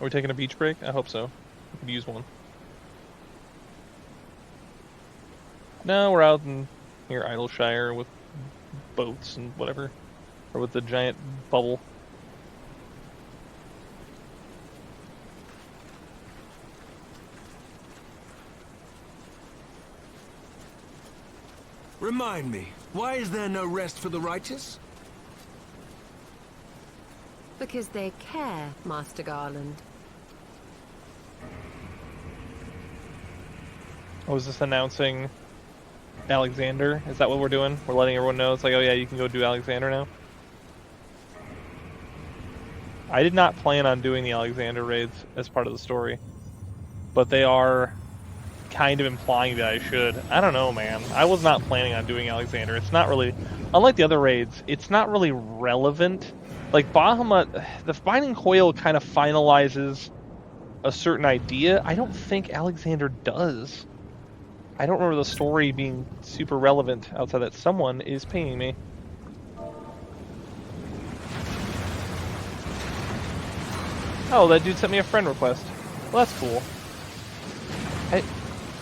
Are we taking a beach break? I hope so. We could use one. No, we're out in here, Idleshire, with boats and whatever. Or with the giant bubble. Remind me, why is there no rest for the righteous? Because they care, Master Garland. Oh, is this announcing Alexander? Is that what we're doing? We're letting everyone know. It's like, oh yeah, you can go do Alexander now. I did not plan on doing the Alexander raids as part of the story, but they are kind of implying that I should. I don't know, man. I was not planning on doing Alexander. It's not really, unlike the other raids, it's not really relevant. Like Bahamut, the Binding Coil kind of finalizes a certain idea. I don't think Alexander does. I don't remember the story being super relevant outside that. Someone is pinging me. Oh, that dude sent me a friend request. Well, that's cool.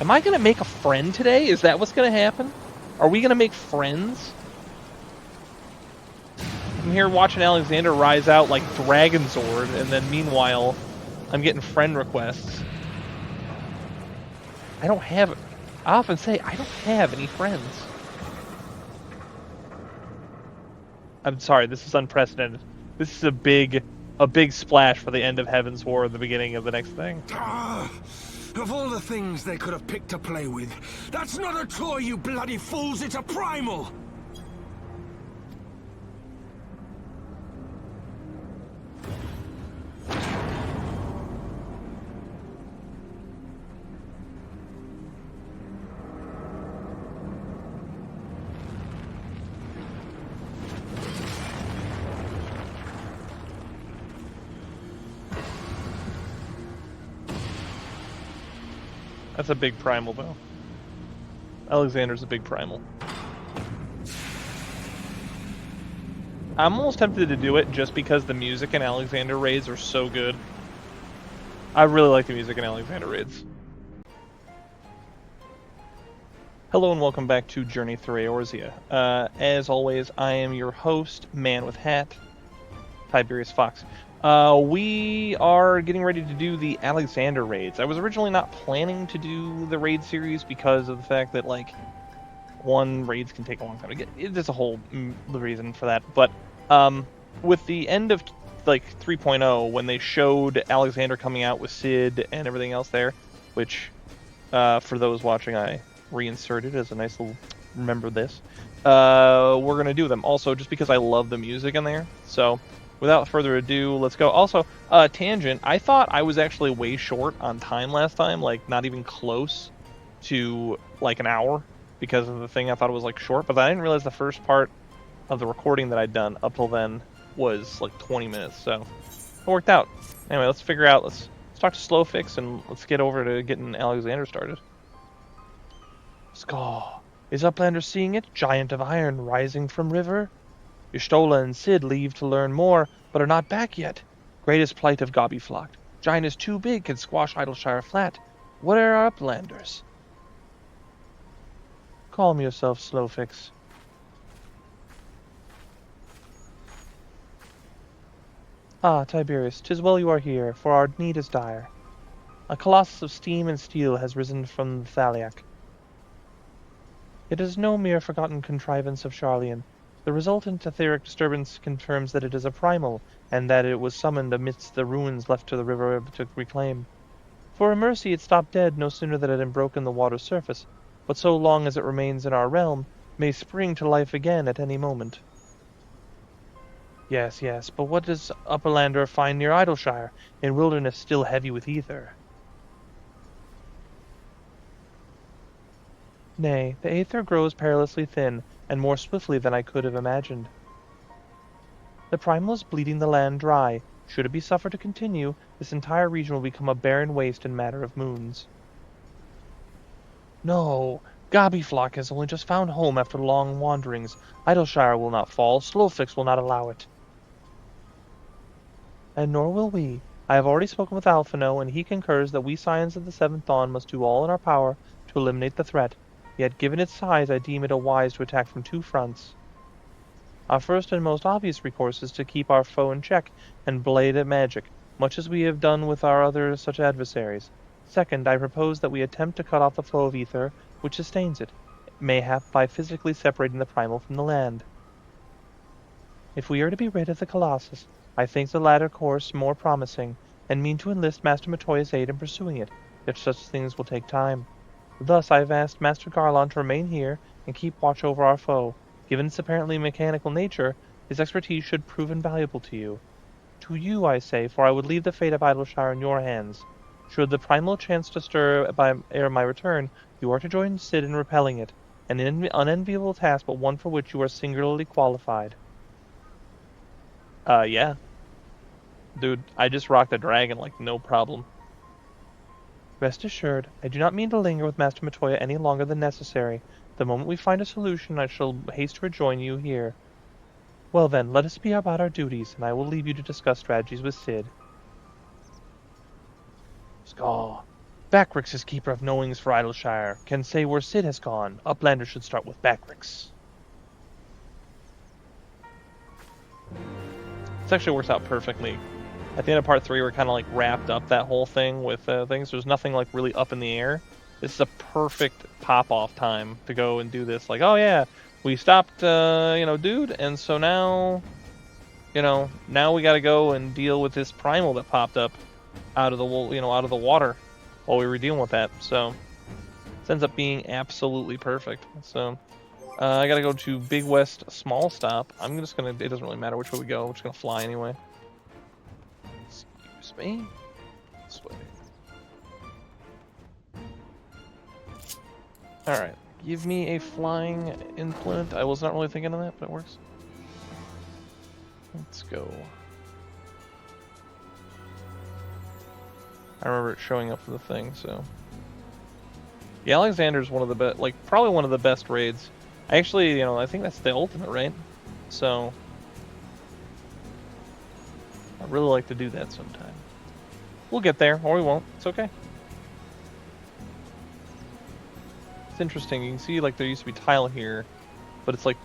Am I going to make a friend today? Is that what's going to happen? Are we going to make friends? I'm here watching Alexander rise out like Dragonzord, and then meanwhile, I'm getting friend requests. I often say, I don't have any friends. I'm sorry, this is unprecedented. This is a big splash for the end of Heaven's War at the beginning of the next thing. Of all the things they could have picked to play with, that's not a toy, you bloody fools, it's a primal! That's a big primal, though. Alexander's a big primal. I'm almost tempted to do it just because the music in Alexander raids are so good. I really like the music in Alexander raids. Hello and welcome back to Journey Through Eorzea. As always, I am your host, Man with Hat, Tiberius Fox. We are getting ready to do the Alexander raids. I was originally not planning to do the raid series because of the fact that, like, one, raids can take a long time to get. There's a whole reason for that. But with the end of, like, 3.0, when they showed Alexander coming out with Sid and everything else there, which, for those watching, I reinserted as a nice little remember this. We're going to do them. Also, just because I love the music in there. So without further ado, let's go. Also, tangent, I thought I was actually way short on time last time, like not even close to like an hour because of the thing. I thought it was like short, but I didn't realize the first part of the recording that I'd done up till then was like 20 minutes, so it worked out. Anyway, let's figure out, let's talk to Slowfix and let's get over to getting Alexander started. Skaw, is Uplander seeing it? Giant of iron rising from river? Y'shtola and Sid leave to learn more, but are not back yet. Greatest plight of Gobbyflocked. Giant is too big, can squash Idleshire flat. What are our Uplanders? Calm yourself, Slowfix. Ah, Tiberius, 'tis well you are here, for our need is dire. A colossus of steam and steel has risen from the Thaliac. It is no mere forgotten contrivance of Charlian. The resultant etheric disturbance confirms that it is a primal, and that it was summoned amidst the ruins left to the river to reclaim. For a mercy it stopped dead no sooner than it had broken the water's surface, but so long as it remains in our realm, may spring to life again at any moment. Yes, but what does Upperlander find near Idleshire, in wilderness still heavy with ether? Nay, the aether grows perilously thin, and more swiftly than I could have imagined. The primal is bleeding the land dry. Should it be suffered to continue, this entire region will become a barren waste in matter of moons. No, Gobbyflock has only just found home after long wanderings. Idleshire will not fall, Slowfix will not allow it. And nor will we. I have already spoken with Alphino, and he concurs that we Scions of the Seventh Dawn must do all in our power to eliminate the threat. Yet, given its size, I deem it wise to attack from two fronts. Our first and most obvious recourse is to keep our foe in check and blade at magic, much as we have done with our other such adversaries. Second, I propose that we attempt to cut off the flow of ether which sustains it, mayhap by physically separating the primal from the land. If we are to be rid of the Colossus, I think the latter course more promising, and mean to enlist Master Matoya's aid in pursuing it, if such things will take time. Thus I have asked Master Garlon to remain here and keep watch over our foe. Given its apparently mechanical nature, his expertise should prove invaluable to you. To you, I say, for I would leave the fate of Idleshire in your hands. Should the primal chance to stir ere my return, you are to join Cid in repelling it, an unenviable task, but one for which you are singularly qualified. Yeah. Dude, I just rocked a dragon like no problem. Rest assured, I do not mean to linger with Master Matoya any longer than necessary. The moment we find a solution, I shall haste to rejoin you here. Well then, let us be about our duties, and I will leave you to discuss strategies with Cid. Skaw. Backrix is keeper of knowings for Idleshire. Can say where Cid has gone. Uplander should start with Backrix. This actually works out perfectly. At the end of part 3, we're kind of like wrapped up that whole thing with things. There's nothing like really up in the air. This is a perfect pop-off time to go and do this. Like, oh yeah, we stopped, dude, and so now, now we got to go and deal with this primal that popped up out of the water while we were dealing with that. So this ends up being absolutely perfect. So I got to go to Big West Small Stop. I'm just gonna. It doesn't really matter which way we go. We're just gonna fly anyway. Excuse me. This way. Alright, give me a flying implant. I was not really thinking of that, but it works. Let's go. I remember it showing up for the thing, so. Yeah, Alexander's one of the best, probably one of the best raids. Actually, I think that's the ultimate, right? So. I'd really like to do that sometime. We'll get there, or we won't. It's okay. It's interesting. You can see there used to be tile here, but it's like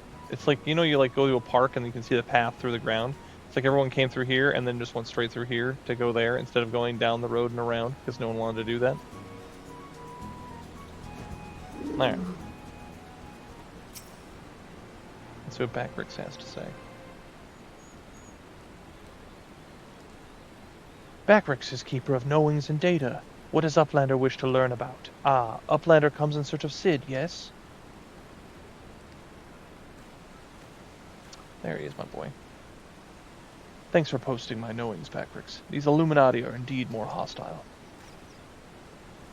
you go to a park and you can see the path through the ground. It's like everyone came through here and then just went straight through here to go there instead of going down the road and around because no one wanted to do that. There. Let's see what Backrix has to say. Backrix is keeper of knowings and data. What does Uplander wish to learn about? Ah, Uplander comes in search of Cid, yes? There he is, my boy. Thanks for posting my knowings, Backrix. These Illuminati are indeed more hostile.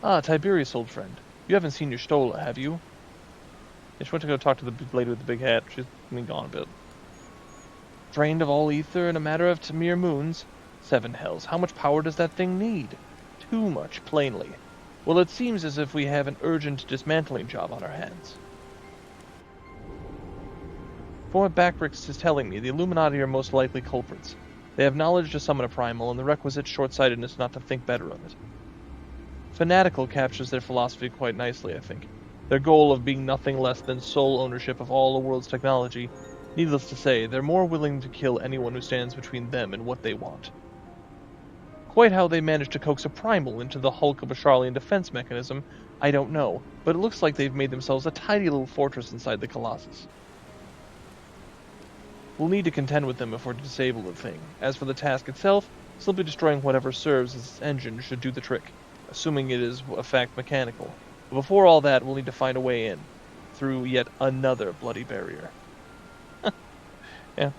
Ah, Tiberius, old friend. You haven't seen your Stola, have you? I just went to go talk to the lady with the big hat. She's been gone a bit. Drained of all ether in a matter of mere moons. 7 hells, how much power does that thing need? Too much, plainly. Well, it seems as if we have an urgent dismantling job on our hands. From what Backrix is telling me, the Illuminati are most likely culprits. They have knowledge to summon a primal, and the requisite short-sightedness not to think better of it. Fanatical captures their philosophy quite nicely, I think. Their goal of being nothing less than sole ownership of all the world's technology. Needless to say, they're more willing to kill anyone who stands between them and what they want. Quite how they managed to coax a primal into the hulk of a Charlian defense mechanism, I don't know, but it looks like they've made themselves a tidy little fortress inside the Colossus. We'll need to contend with them if we're to disable the thing. As for the task itself, simply destroying whatever serves as its engine should do the trick, assuming it is, in fact, mechanical. But before all that, we'll need to find a way in, through yet another bloody barrier. Yeah.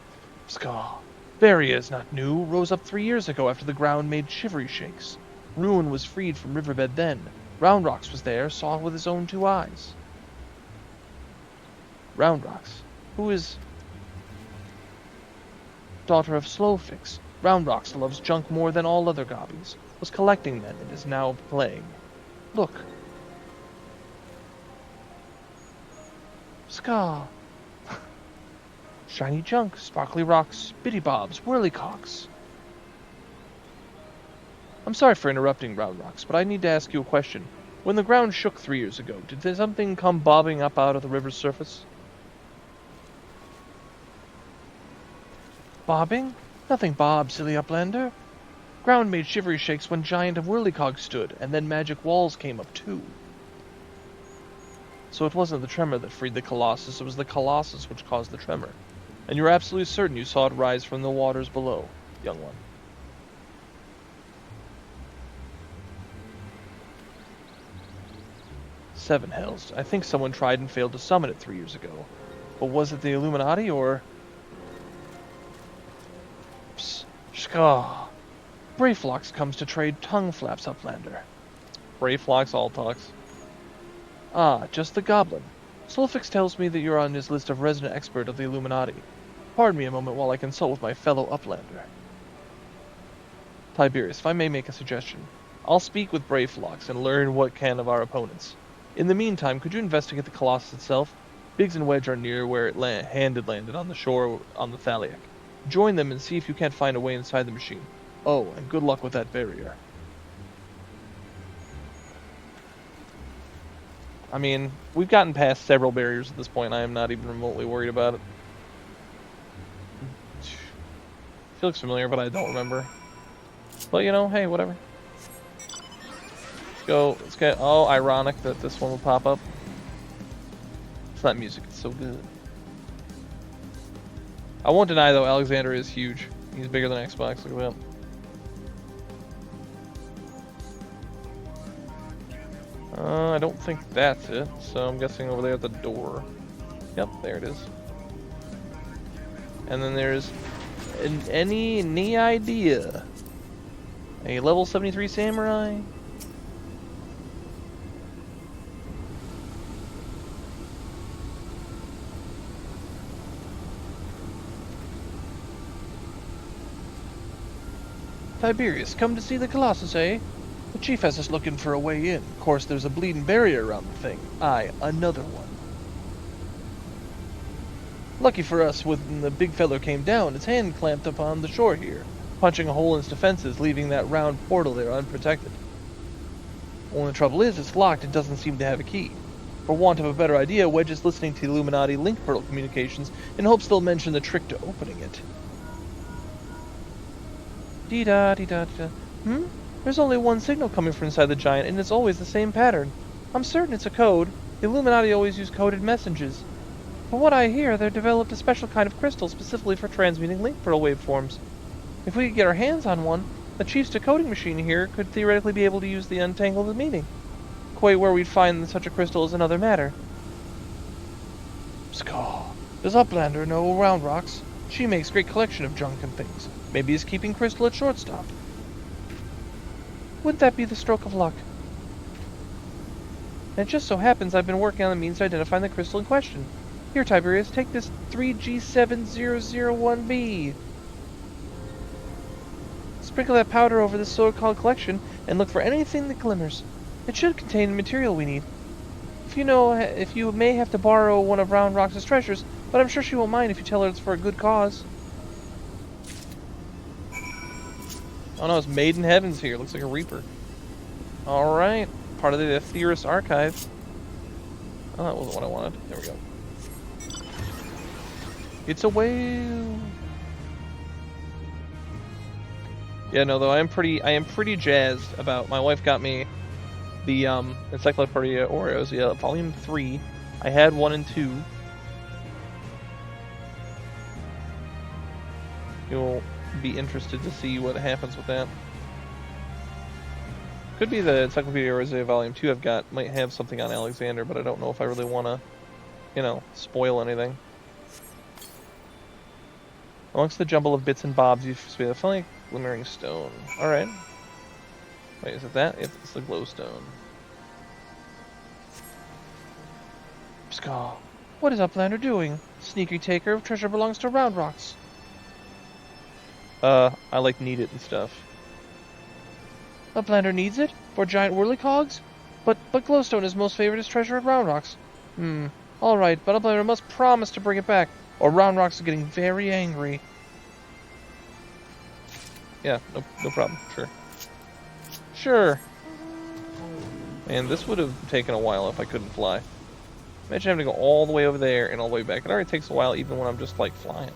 Skaw. Barrier is not new, rose up 3 years ago after the ground made shivery shakes. Ruin was freed from riverbed then. Roundrocks was there, saw with his own 2 eyes. Roundrocks? Who is... Daughter of Slowfix. Roundrocks loves junk more than all other gobbies. Was collecting then and is now playing. Look. Skaw. Shiny junk, sparkly rocks, bitty bobs, whirlycocks. I'm sorry for interrupting, Round Rocks, but I need to ask you a question. When the ground shook 3 years ago, did something come bobbing up out of the river's surface? Bobbing? Nothing bobbed, silly uplander. Ground made shivery shakes when giant whirlycogs stood, and then magic walls came up too. So it wasn't the tremor that freed the Colossus, it was the Colossus which caused the tremor. And you're absolutely certain you saw it rise from the waters below, young one. Seven hells. I think someone tried and failed to summon it 3 years ago. But was it the Illuminati, or... Psst. Shkaw. Brayflox comes to trade tongue flaps, Uplander. Brayflox all talks. Ah, just the goblin. Solfix tells me that you're on his list of resident expert of the Illuminati. Pardon me a moment while I consult with my fellow Uplander. Tiberius, if I may make a suggestion, I'll speak with Brayflox and learn what can of our opponents. In the meantime, could you investigate the Colossus itself? Biggs and Wedge are near where it landed on the shore on the Thaliac. Join them and see if you can't find a way inside the machine. Oh, and good luck with that barrier. I mean, we've gotten past several barriers at this point. I am not even remotely worried about it. Feels familiar, but I don't remember. But, you know, hey, whatever. Let's go. Let's get... Oh, ironic that this one will pop up. It's not music. It's so good. I won't deny, though, Alexander is huge. He's bigger than Xbox. Look at that. I don't think that's it, so I'm guessing over there at the door. Yep, there it is. And then there's any idea? A level 73 samurai? Tiberius, come to see the Colossus, eh? The chief has us looking for a way in. Of course, there's a bleeding barrier around the thing. Aye, another one. Lucky for us, when the big fellow came down, his hand clamped upon the shore here, punching a hole in its defenses, leaving that round portal there unprotected. Only trouble is, it's locked and doesn't seem to have a key. For want of a better idea, Wedge is listening to the Illuminati link portal communications in hopes they'll mention the trick to opening it. Dee-da-dee-da-dee-da. There's only one signal coming from inside the giant, and it's always the same pattern. I'm certain it's a code. The Illuminati always use coded messages. From what I hear, they've developed a special kind of crystal specifically for transmitting link portal waveforms. If we could get our hands on one, the chief's decoding machine here could theoretically be able to use the untangle the meaning. Quite where we'd find such a crystal is another matter. Skaw. Does Uplander know Round Rocks? She makes great collection of junk and things. Maybe he's keeping crystal at shortstop. Wouldn't that be the stroke of luck? And it just so happens I've been working on the means to identify the crystal in question. Here, Tiberius, take this 3G7001B. Sprinkle that powder over this so-called collection and look for anything that glimmers. It should contain the material we need. If you may have to borrow one of Round Rock's treasures, but I'm sure she won't mind if you tell her it's for a good cause. Oh no, it's Maiden Heaven's here. Looks like a Reaper. Alright. Part of the Theorist Archive. Oh, that wasn't what I wanted. There we go. It's a whale. Yeah, no, though I am pretty jazzed about. My wife got me the Encyclopedia Eorzea Volume 3. I had 1 and 2. You'll be interested to see what happens with that. Could be the Encyclopedia Eorzea Volume 2 I've got might have something on Alexander, but I don't know if I really want to, spoil anything. Amongst the jumble of bits and bobs, you see a funny glimmering stone. Alright. Wait, is it that? It's the glowstone. Skaw. What is Uplander doing? Sneaky taker of treasure belongs to Round Rocks. I need it and stuff. Uplander needs it? For giant whirlycogs? But glowstone is most favorite as treasure at Round Rocks. Alright, but Uplander must promise to bring it back, or Round Rocks is getting very angry. Yeah, no problem, sure. Sure. Man, this would have taken a while if I couldn't fly. Imagine having to go all the way over there and all the way back. It already takes a while even when I'm just, like, flying.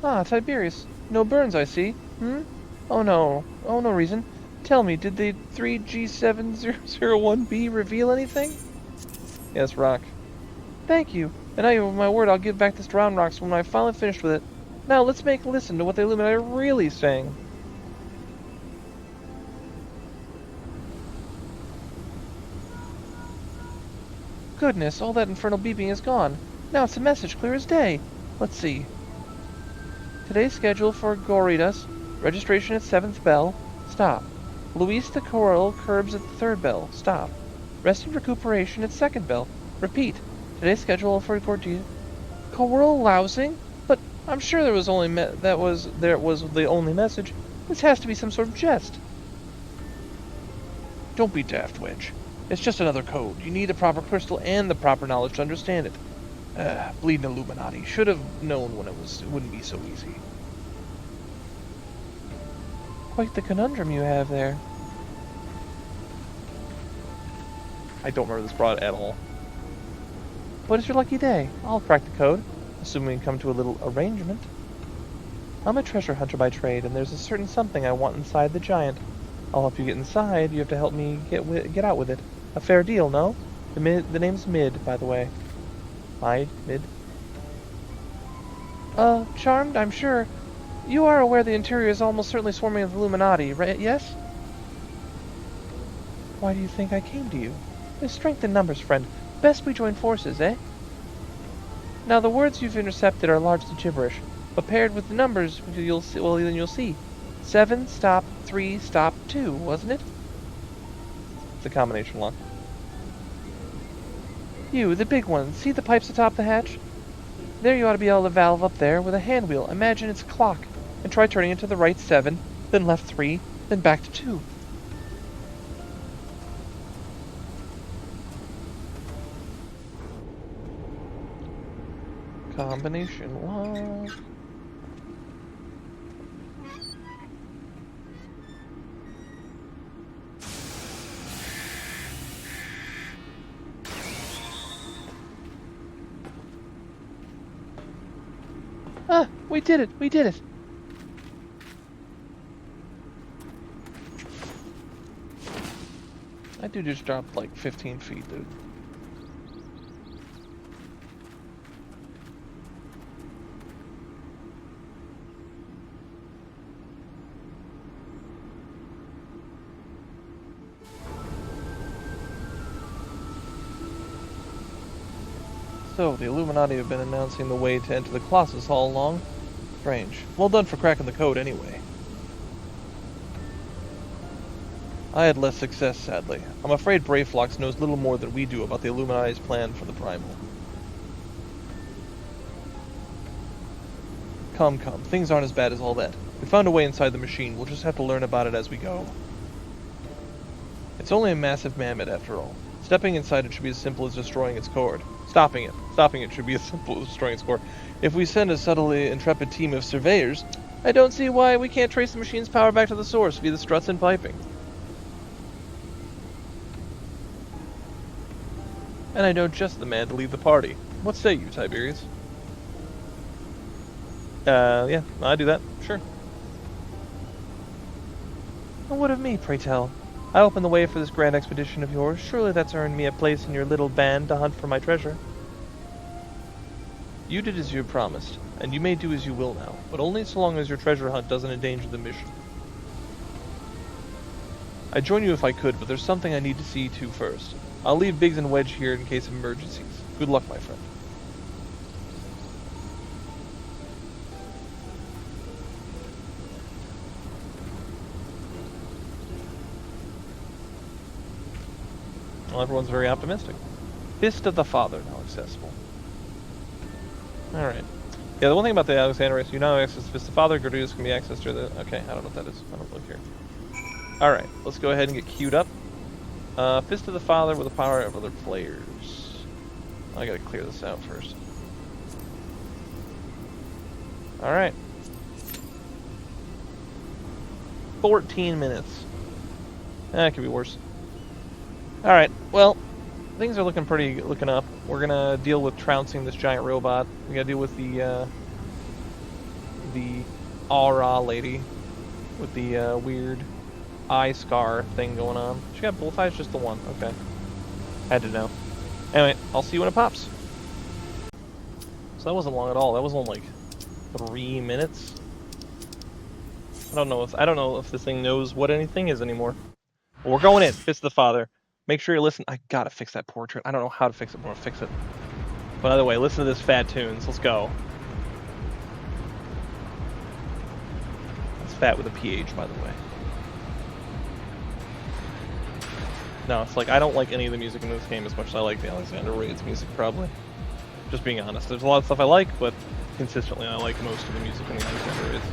Ah, Tiberius. No burns, I see. Hmm? Oh no. Oh, no reason. Tell me, did the 3G7001B reveal anything? Yes, Rock. Thank you. And I, my word, I'll give back this Drown Rocks when I've finally finished with it. Now, let's make listen to what the Illuminati are really saying. Goodness, all that infernal beeping is gone. Now it's a message clear as day. Let's see. Today's schedule for Goritas. Registration at 7th bell. Stop. Luis the Coral curbs at the 3rd bell. Stop. Rest and recuperation at 2nd bell. Repeat. Today's schedule for Gorgia. Coral lousing? But I'm sure there was only that was the only message. This has to be some sort of jest. Don't be daft, Wedge. It's just another code. You need the proper crystal and the proper knowledge to understand it. Bleeding Illuminati. Should have known when it wouldn't be so easy. Quite the conundrum you have there. I don't remember this broad at all. But it's your lucky day. I'll crack the code, assuming we come to a little arrangement. I'm a treasure hunter by trade, and there's a certain something I want inside the giant. I'll help you get inside. You have to help me get out with it. A fair deal, no? The name's Mid, by the way. Mid. Charmed, I'm sure. You are aware the interior is almost certainly swarming with Illuminati, right? Yes? Why do you think I came to you? There's strength in numbers, friend. Best we join forces, eh? Now, the words you've intercepted are largely gibberish, but paired with the numbers, you'll see. Well, then you'll see. 7, stop, 3, stop, 2, wasn't it? It's a combination lock. You, the big one. See the pipes atop the hatch? There you ought to be able to valve up there with a hand wheel. Imagine it's a clock. And try turning it to the right 7, then left 3, then back to 2. Combination lock. Ah, we did it! We did it! That dude just dropped like 15 feet, dude. So, the Illuminati have been announcing the way to enter the Colossus all along. Strange. Well done for cracking the code, anyway. I had less success, sadly. I'm afraid Brayflox knows little more than we do about the Illuminati's plan for the Primal. Come. Things aren't as bad as all that. We found a way inside the machine. We'll just have to learn about it as we go. It's only a massive mammoth, after all. Stepping inside it should be as simple as destroying its core. Stopping it should be as simple as destroying its core. If we send a subtly intrepid team of surveyors, I don't see why we can't trace the machine's power back to the source via the struts and piping. And I know just the man to lead the party. What say you, Tiberius? Yeah, I do that. Sure. And what of me, pray tell? I opened the way for this grand expedition of yours. Surely that's earned me a place in your little band to hunt for my treasure. You did as you promised, and you may do as you will now, but only so long as your treasure hunt doesn't endanger the mission. I'd join you if I could, but there's something I need to see to first. I'll leave Biggs and Wedge here in case of emergencies. Good luck, my friend. Well, everyone's very optimistic. Fist of the Father now accessible. Alright. Yeah, the one thing about the Alexander race, you know, access to Fist of the Father, Gordius can be accessed through the. Okay, I don't know what that is. I don't look here. All right, let's go ahead and get queued up. Fist of the Father with the power of other players. I gotta clear this out first. All right. 14 minutes. That could be worse. All right. Well, things are looking up. We're gonna deal with trouncing this giant robot. We gotta deal with the Eorzea lady with the weird eye scar thing going on. She got both eyes, just the one. Okay. Had to know. Anyway, I'll see you when it pops. So that wasn't long at all. That was only like 3 minutes. I don't know if this thing knows what anything is anymore. But we're going in. Fist of the Father. Make sure you listen. I gotta fix that portrait. I don't know how to fix it, but I'm gonna fix it. By the way, listen to this Fat Tunes. Let's go. It's fat with a PH, by the way. No, it's like I don't like any of the music in this game as much as I like the Alexander Raids music, probably. Just being honest. There's a lot of stuff I like, but consistently I like most of the music in the Alexander Raids.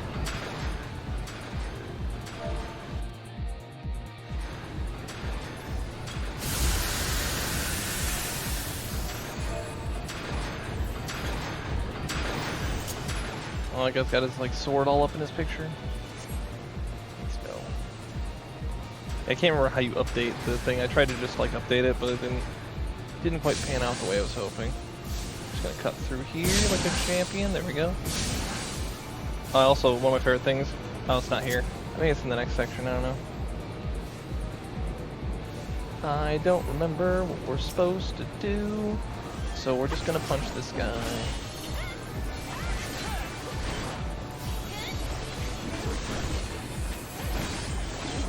Oh, I guess got his like sword all up in his picture. Let's go. I can't remember how you update the thing. I tried to just like update it, but it didn't quite pan out the way I was hoping. Just gonna cut through here like a champion. There we go. Also, one of my favorite things. Oh, it's not here. I think it's in the next section. I don't know. I don't remember what we're supposed to do, so we're just gonna punch this guy.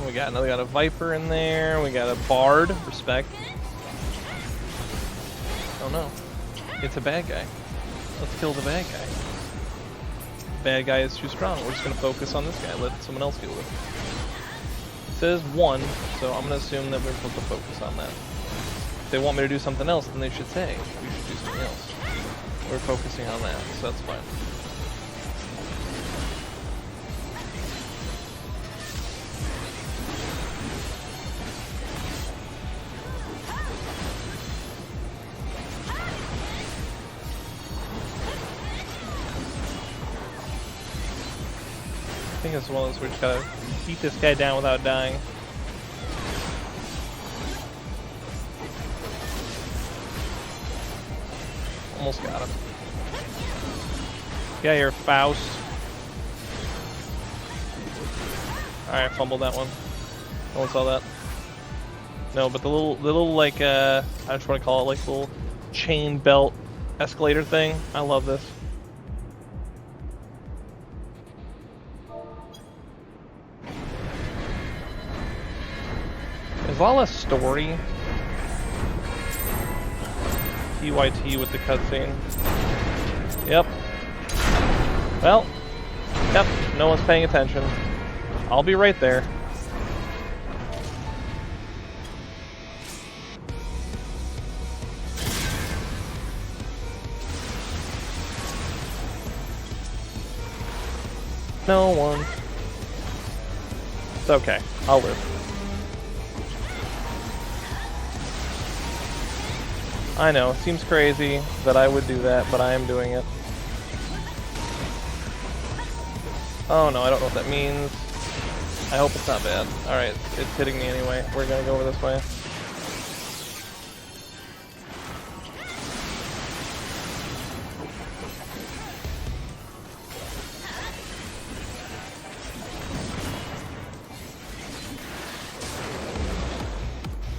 We got a Viper in there. We got a Bard. Respect. Oh no. It's a bad guy. Let's kill the bad guy. Bad guy is too strong. We're just going to focus on this guy. Let someone else deal with it. It says 1, so I'm going to assume that we're supposed to focus on that. If they want me to do something else, then they should say we should do something else. We're focusing on that, so that's fine. I think it's one of those where we just gotta beat this guy down without dying. Almost got him. Get out here, Faust. Alright, fumbled that one. No one saw that. No, but the little like I just want to call it like little chain belt escalator thing. I love this. There's a lot less story. TYT with the cutscene. Yep. Well, yep, no one's paying attention. I'll be right there. No one. It's okay. I'll live. I know, it seems crazy that I would do that, but I am doing it. Oh no, I don't know what that means. I hope it's not bad. Alright, it's hitting me anyway. We're gonna go over this way.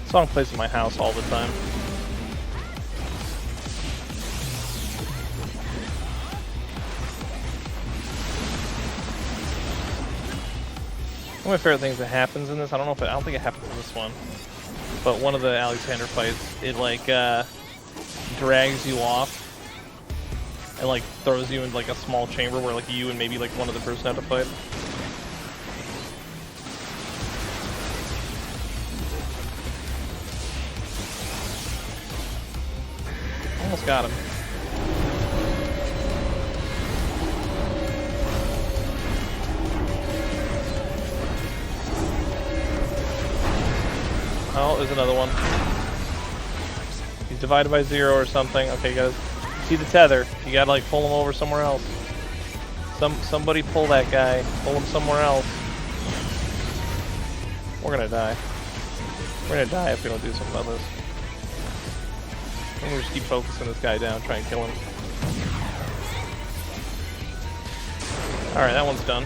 This song plays in my house all the time. One of my favorite things that happens in this, I don't think it happens in this one, but one of the Alexander fights, it like drags you off and like throws you in like a small chamber where like you and maybe like one other person have to fight. Almost got him. Oh, there's another one. He's divided by 0 or something. Okay, guys. See the tether. You gotta, like, pull him over somewhere else. Somebody pull that guy. Pull him somewhere else. We're gonna die. We're gonna die if we don't do something about this. I'm gonna just keep focusing this guy down, try and kill him. Alright, that one's done.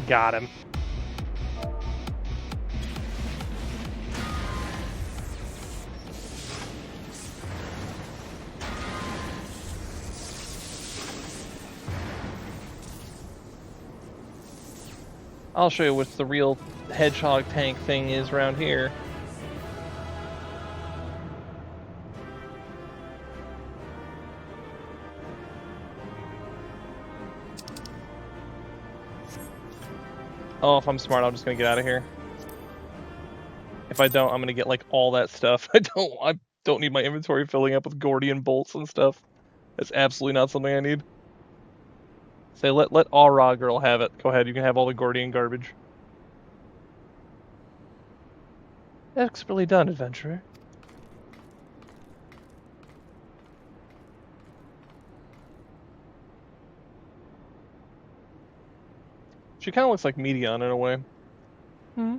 Got him. I'll show you what the real hedgehog tank thing is around here. Oh, if I'm smart, I'm just gonna get out of here. If I don't, I'm gonna get like all that stuff. I don't need my inventory filling up with Gordian bolts and stuff. That's absolutely not something I need. Say let Aura girl have it. Go ahead, you can have all the Gordian garbage. Expertly done, adventurer. She kind of looks like Medion in a way. Hmm?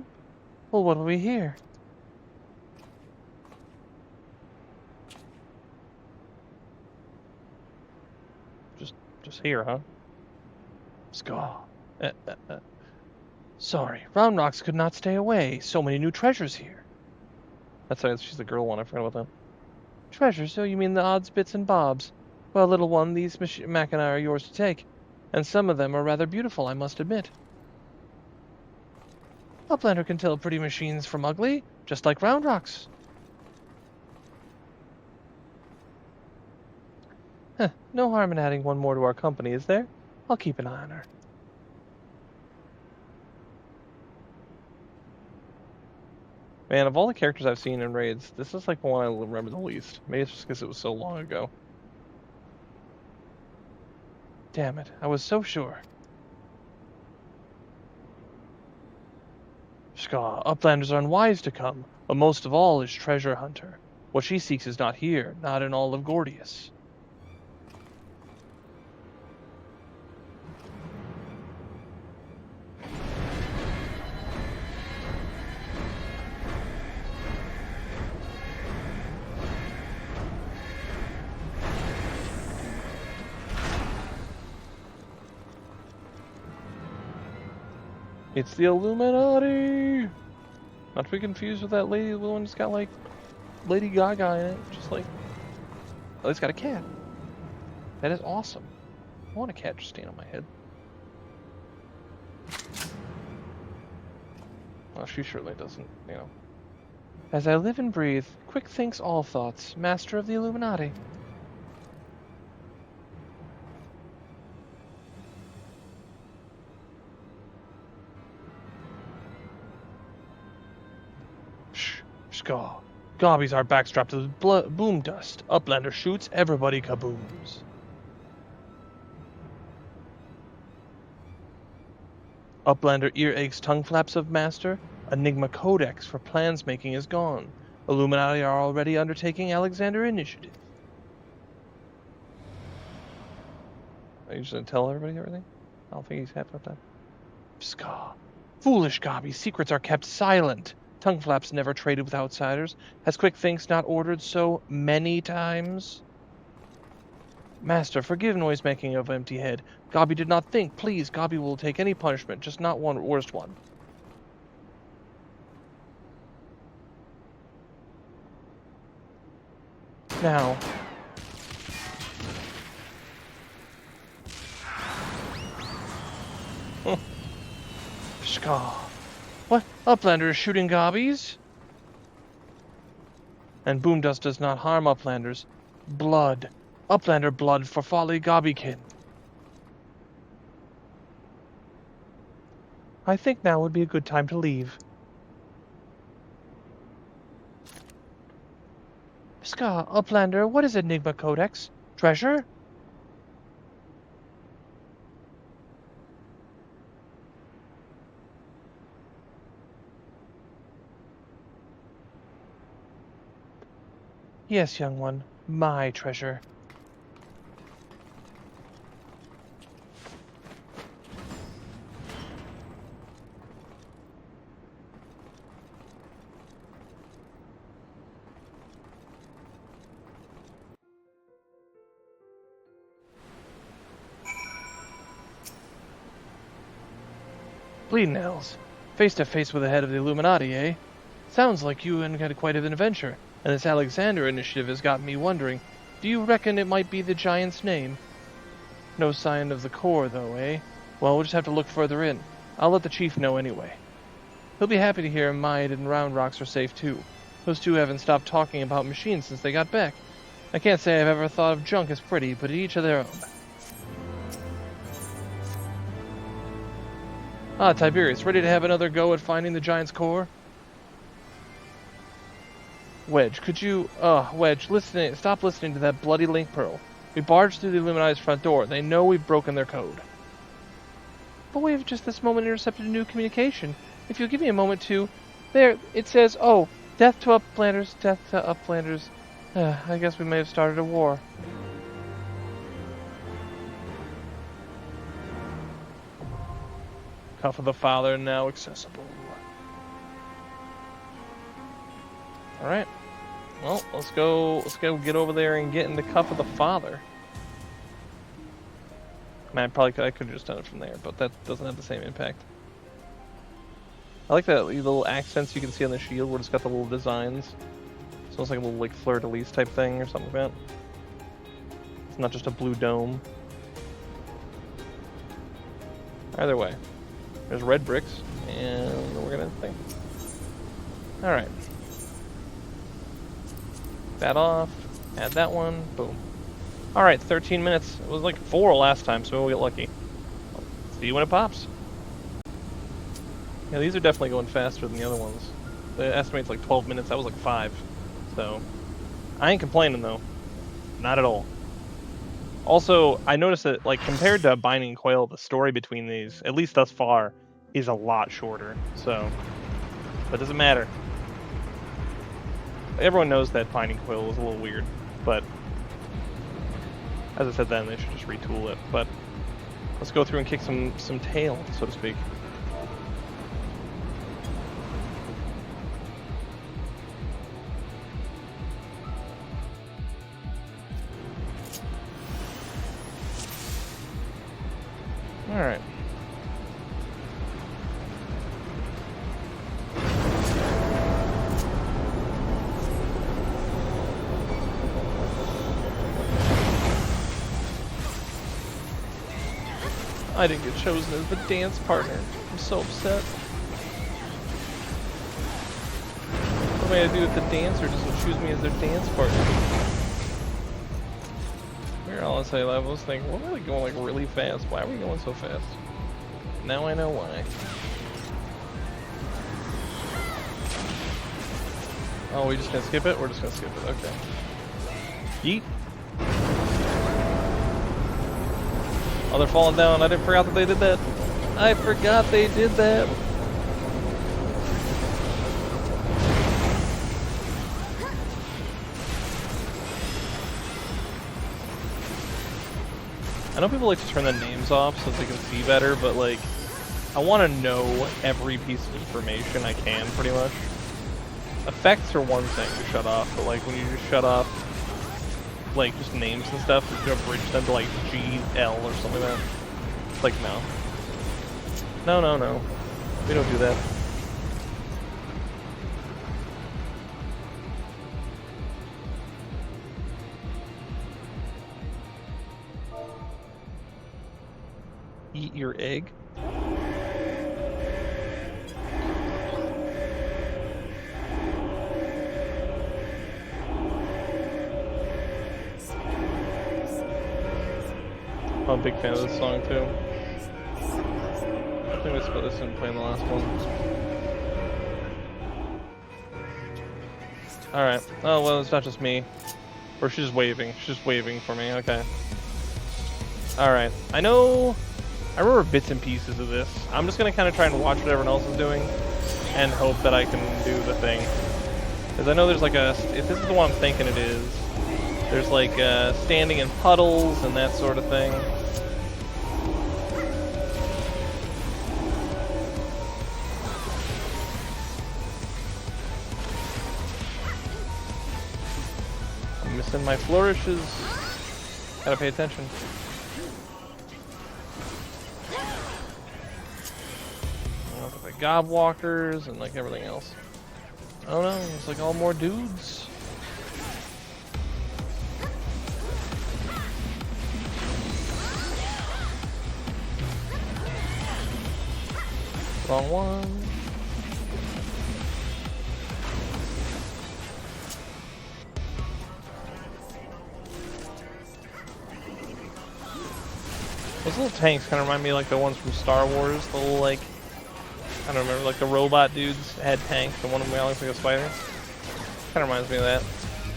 Well, what do we hear? Just here, huh? Scar. Sorry, Round Rocks could not stay away. So many new treasures here. That's why she's the girl one. I forgot about that. Treasures? So you mean the odds, bits, and bobs? Well, little one, these machina are yours to take, and some of them are rather beautiful, I must admit. Uplander can tell pretty machines from ugly, just like Round Rocks. Huh, no harm in adding one more to our company, is there? I'll keep an eye on her. Man, of all the characters I've seen in raids, this is like the one I remember the least. Maybe it's just because it was so long ago. Damn it, I was so sure. Scar, Uplanders are unwise to come, but most of all is Treasure Hunter. What she seeks is not here, not in all of Gordius. It's the Illuminati! Not to be confused with that lady, the one that's got like Lady Gaga in it. Just like, oh, it's got a cat. That is awesome. I want a cat just staying on my head. Well, she surely doesn't, you know. As I live and breathe, quick thinks all thoughts, master of the Illuminati. Scar. Gobbies are backstrapped to the boom dust. Uplander shoots, everybody kabooms. Uplander ear aches tongue flaps of master. Enigma Codex for plans making is gone. Illuminati are already undertaking Alexander Initiative. Are you just gonna tell everybody everything? I don't think he's happy about that. Scar. Foolish Gobby, secrets are kept silent. Tongue flaps never traded with outsiders. Has Quick Thinks not ordered so many times? Master, forgive noise-making of empty head. Gobby did not think. Please, Gobby will take any punishment, just not one worst one. Now. Scar. What? Uplander is shooting Gobbies? And Boomdust does not harm Uplanders. Blood. Uplander blood for folly Gobbykin. I think now would be a good time to leave. Vraska, Uplander, what is Enigma Codex? Treasure? Yes, young one, my treasure. Bleed nails. Face to face with the head of the Illuminati, eh? Sounds like you had quite an adventure, and this Alexander initiative has got me wondering, do you reckon it might be the giant's name? No sign of the core, though, eh? Well, we'll just have to look further in. I'll let the chief know anyway. He'll be happy to hear Mide and Round Rocks are safe, too. Those two haven't stopped talking about machines since they got back. I can't say I've ever thought of junk as pretty, but each of their own. Ah, Tiberius, ready to have another go at finding the giant's core? Wedge, could you... Wedge, stop listening to that bloody link pearl. We barged through the Illuminati's front door. They know we've broken their code. But we have just this moment intercepted a new communication. If you'll give me a moment to... There, it says, oh, death to Uplanders, death to Uplanders. I guess we may have started a war. Cuff of the Father now accessible. Alright. Well, let's go get over there and get in the Cuff of the Father. Man, I could have just done it from there, but that doesn't have the same impact. I like that little accents you can see on the shield where it's got the little designs. So it's like a little like fleur-de-lis type thing or something like that. It's not just a blue dome. Either way. There's red bricks, and we're gonna think. Alright. That off. Add that one. Boom. Alright, 13 minutes. It was like 4 last time, so we'll get lucky. See you when it pops. Yeah, these are definitely going faster than the other ones. The estimate's like 12 minutes. That was like 5. So, I ain't complaining though. Not at all. Also, I noticed that, like, compared to Binding Quail, the story between these, at least thus far, is a lot shorter. So, that doesn't matter. Everyone knows that Binding Quail was a little weird, but as I said then, they should just retool it. But let's go through and kick some tail, so to speak. Alright. I didn't get chosen as the dance partner. I'm so upset. What am I gonna do with the dancer? Just choose me as their dance partner. We're all at high levels thinking, we're really going like really fast. Why are we going so fast? Now I know why. Oh, we just gonna skip it? We're just gonna skip it, okay. Yeet. Oh, they're falling down. I didn't forget that they did that. I forgot they did that. I know people like to turn the names off so they can see better, but like, I want to know every piece of information I can, pretty much. Effects are one thing to shut off, but like when you just shut off like just names and stuff, you can bridge them to like GL or something like that. It's like no. No. We don't do that. Eat your egg? I'm a big fan of this song too. I think we split this and play the last one. Alright. Oh, well, it's not just me. Or she's just waving. She's just waving for me. Okay. Alright. I remember bits and pieces of this. I'm just going to kind of try and watch what everyone else is doing and hope that I can do the thing. Because I know there's like if this is the one I'm thinking it is, there's like standing in puddles and that sort of thing. I'm missing my flourishes. Gotta pay attention. Look at the gobwalkers and like everything else. Oh no, it's like all more dudes. Wrong one. Those little tanks kind of remind me of like the ones from Star Wars. The little like, I don't remember, like the robot dudes had tanks and one of them looks like a spider. Kind of reminds me of that.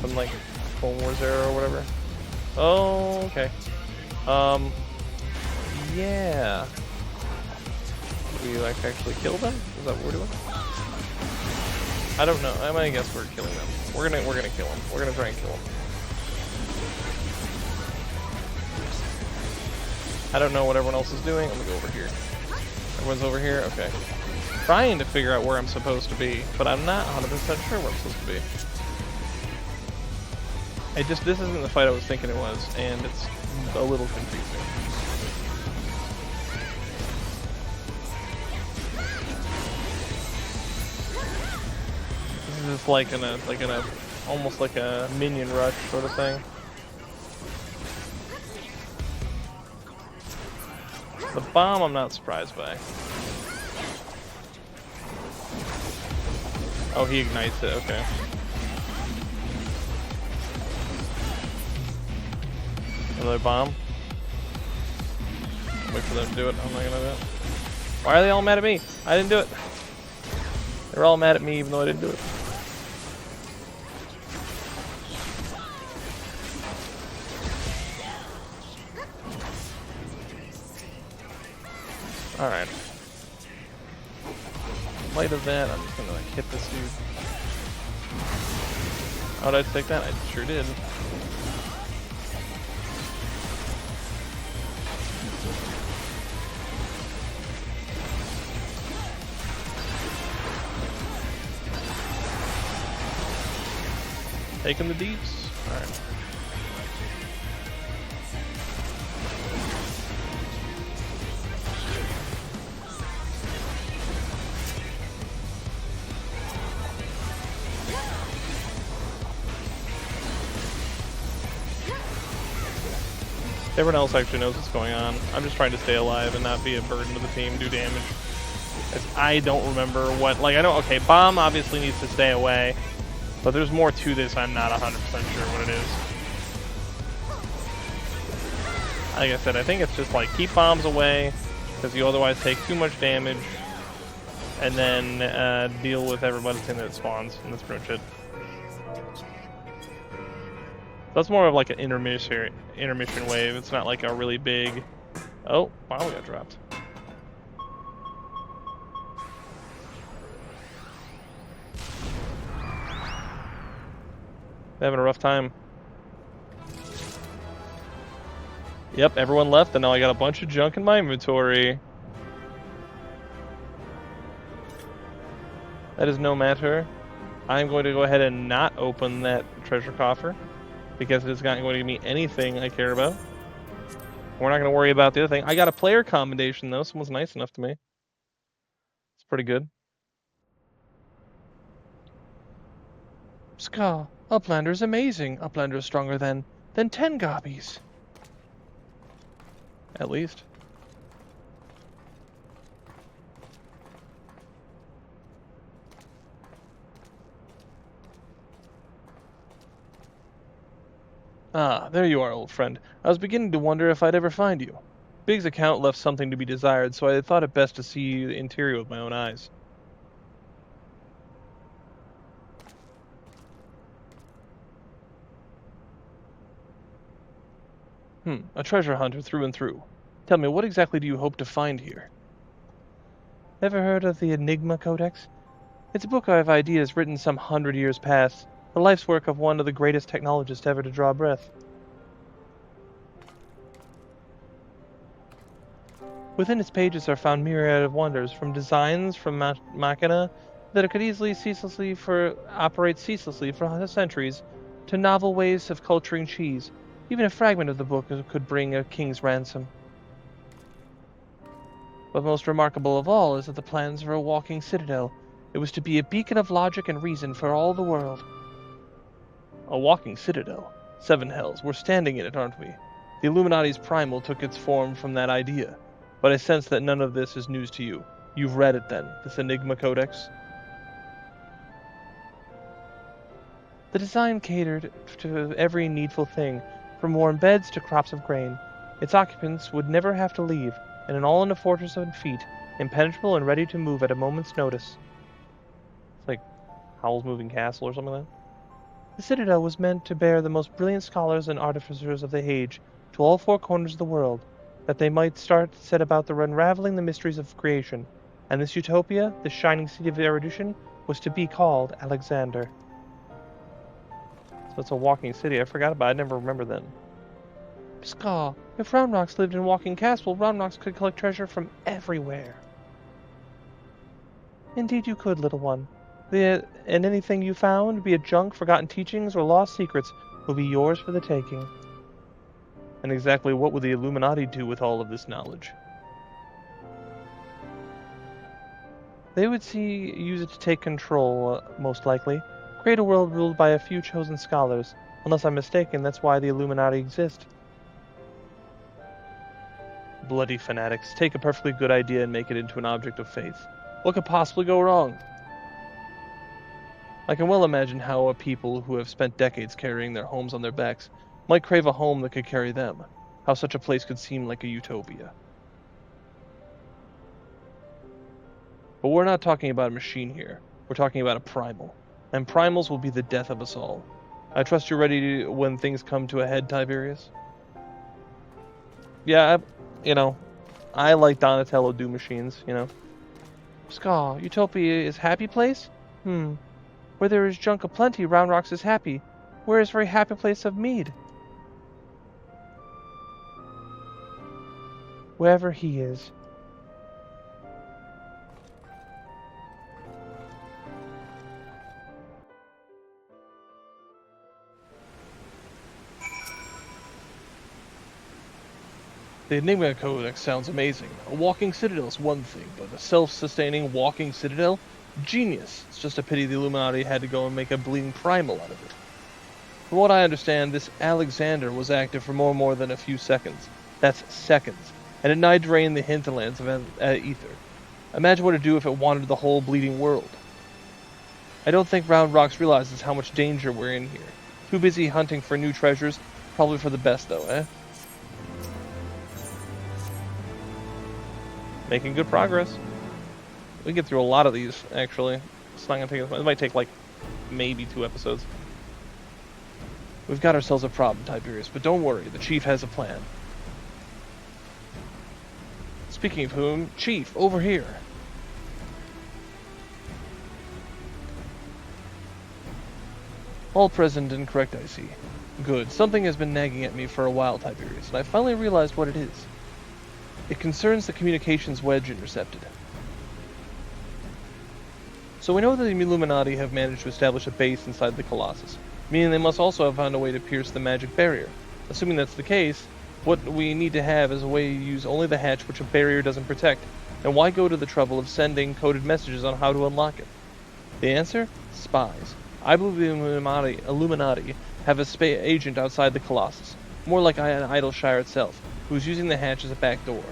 From like Clone Wars era or whatever. Oh, okay. Yeah. Do we like actually kill them? Is that what we're doing? I don't know. I might guess we're killing them. We're gonna kill them. We're gonna try and kill them. I don't know what everyone else is doing. I'm gonna go over here. Everyone's over here? Okay. Trying to figure out where I'm supposed to be, but I'm not 100% sure where I'm supposed to be. This isn't the fight I was thinking it was, and it's a little confusing. This is just like almost like a minion rush sort of thing. The bomb I'm not surprised by. Oh, he ignites it, okay. Another bomb. Wait for them to do it, I'm not gonna do it. Why are they all mad at me? I didn't do it. They're all mad at me even though I didn't do it. Alright. In light of that, I'm just gonna like hit this dude. Oh, did I take that? I sure did. Taking the deeps? Alright. Everyone else actually knows what's going on. I'm just trying to stay alive and not be a burden to the team, do damage. I don't remember what, like I know, okay, bomb obviously needs to stay away, but there's more to this, I'm not 100% sure what it is. Like I said, I think it's just like keep bombs away, because you otherwise take too much damage, and then deal with everybody's thing that spawns, and that's pretty much it. That's more of like an intermission wave. It's not like a really big. Oh, wow, we got dropped. Having a rough time. Yep, everyone left, and now I got a bunch of junk in my inventory. That is no matter. I'm going to go ahead and not open that treasure coffer, because it's not going to give me anything I care about. We're not going to worry about the other thing. I got a player commendation, though. Someone's nice enough to me. It's pretty good. Ska, Uplander's amazing. Uplander's stronger than 10 gobbies. At least. Ah, there you are, old friend. I was beginning to wonder if I'd ever find you. Big's account left something to be desired, so I thought it best to see the interior with my own eyes. A treasure hunter through and through. Tell me, what exactly do you hope to find here? Ever heard of the Enigma Codex? It's a book of ideas written some 100 years past, the life's work of one of the greatest technologists ever to draw breath. Within its pages are found myriad of wonders, from designs from machina that could operate ceaselessly for centuries, to novel ways of culturing cheese. Even a fragment of the book could bring a king's ransom. But most remarkable of all is that the plans for a walking citadel. It was to be a beacon of logic and reason for all the world. A walking citadel? Seven hells, we're standing in it, aren't we? The Illuminati's primal took its form from that idea. But I sense that none of this is news to you. You've read it then, this Enigma Codex? The design catered to every needful thing, from warm beds to crops of grain. Its occupants would never have to leave, and all in a fortress of feet, impenetrable and ready to move at a moment's notice. It's like Howl's Moving Castle or something like that. The citadel was meant to bear the most brilliant scholars and artificers of the age to all four corners of the world, that they might set about the unraveling the mysteries of creation. And this utopia, this shining city of erudition, was to be called Alexander. So it's a walking city. I forgot about it. I never remember that. Pscaw, if Roundrocks lived in Walking Castle, Roundrocks could collect treasure from everywhere. Indeed you could, little one. And anything you found, be it junk, forgotten teachings, or lost secrets, will be yours for the taking. And exactly what would the Illuminati do with all of this knowledge? They would use it to take control, most likely. Create a world ruled by a few chosen scholars. Unless I'm mistaken, that's why the Illuminati exist. Bloody fanatics. Take a perfectly good idea and make it into an object of faith. What could possibly go wrong? I can well imagine how a people who have spent decades carrying their homes on their backs might crave a home that could carry them. How such a place could seem like a utopia. But we're not talking about a machine here. We're talking about a primal. And primals will be the death of us all. I trust you're ready when things come to a head, Tiberius? Yeah, I like Donatello do machines, Scaw, Utopia is happy place? Where there is junk aplenty, Roundrocks is happy. Where is very happy place of mead? Wherever he is. The Enigma Codex sounds amazing. A walking citadel is one thing, but a self-sustaining walking citadel? Genius. It's just a pity the Illuminati had to go and make a bleeding primal out of it. From what I understand, this Alexander was active for more than a few seconds. That's seconds. And it nigh drained the hinterlands of ether. Imagine what it'd do if it wandered the whole bleeding world. I don't think Roundrocks realizes how much danger we're in here. Too busy hunting for new treasures. Probably for the best, though, eh? Making good progress. We can get through a lot of these, actually. It's not gonna take. It might take like maybe 2 episodes. We've got ourselves a problem, Tiberius, but don't worry. The Chief has a plan. Speaking of whom, Chief, over here. All present and correct, I see. Good. Something has been nagging at me for a while, Tiberius, and I finally realized what it is. It concerns the communications wedge intercepted. So we know that the Illuminati have managed to establish a base inside the Colossus, meaning they must also have found a way to pierce the magic barrier. Assuming that's the case, what we need to have is a way to use only the hatch which a barrier doesn't protect, and why go to the trouble of sending coded messages on how to unlock it? The answer? Spies. I believe the Illuminati have a agent outside the Colossus, more like Idleshire itself, who's using the hatch as a back door.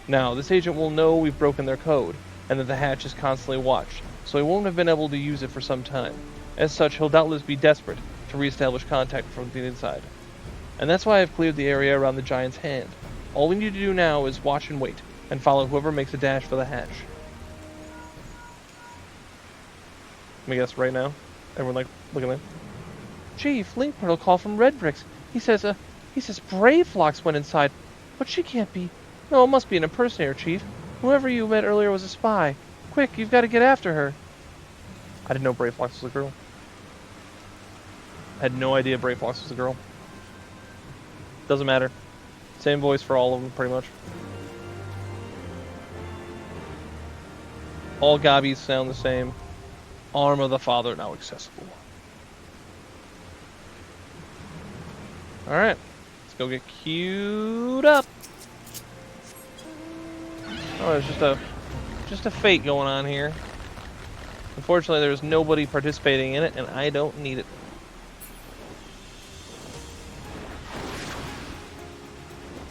Now, this agent will know we've broken their code, and that the hatch is constantly watched, so he won't have been able to use it for some time. As such, he'll doubtless be desperate to re-establish contact from the inside. And that's why I've cleared the area around the giant's hand. All we need to do now is watch and wait, and follow whoever makes a dash for the hatch. Let me guess right now. Everyone, look at me. Chief, Link Portal call from Red Bricks. He says, He says Brave Phlox went inside, but she can't be. No, it must be an impersonator, Chief. Whoever you met earlier was a spy. Quick, you've got to get after her. I didn't know Brave Phlox was a girl. I had no idea Brave Phlox was a girl. Doesn't matter. Same voice for all of them, pretty much. All gobbies sound the same. Arm of the Father now accessible. Alright. Let's go get queued up. Oh, there's just a fate going on here. Unfortunately, there's nobody participating in it, and I don't need it.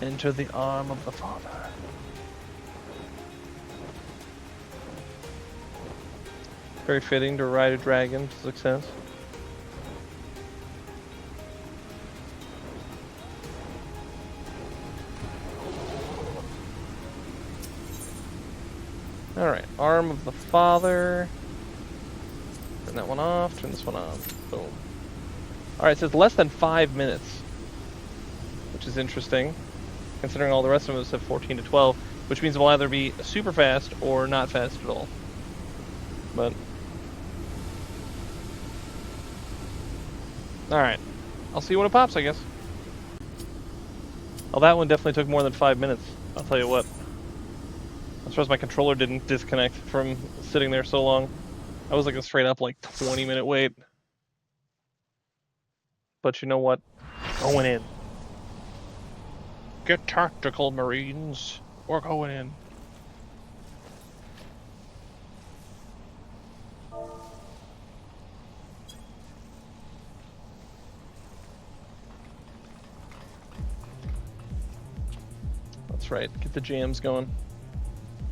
Enter the arm of the Father. Very fitting to ride a dragon to success. Alright, arm of the Father. Turn that one off, turn this one on. Boom. Alright, it says less than 5 minutes. Which is interesting, considering all the rest of us have 14 to 12, which means we'll either be super fast or not fast at all. But alright. I'll see when it pops, I guess. Well, that one definitely took more than 5 minutes. I'll tell you what. I'm surprised my controller didn't disconnect from sitting there so long. I was like a straight up like 20-minute wait. But you know what? Going in. Get tactical, Marines. We're going in. That's right. Get the jams going.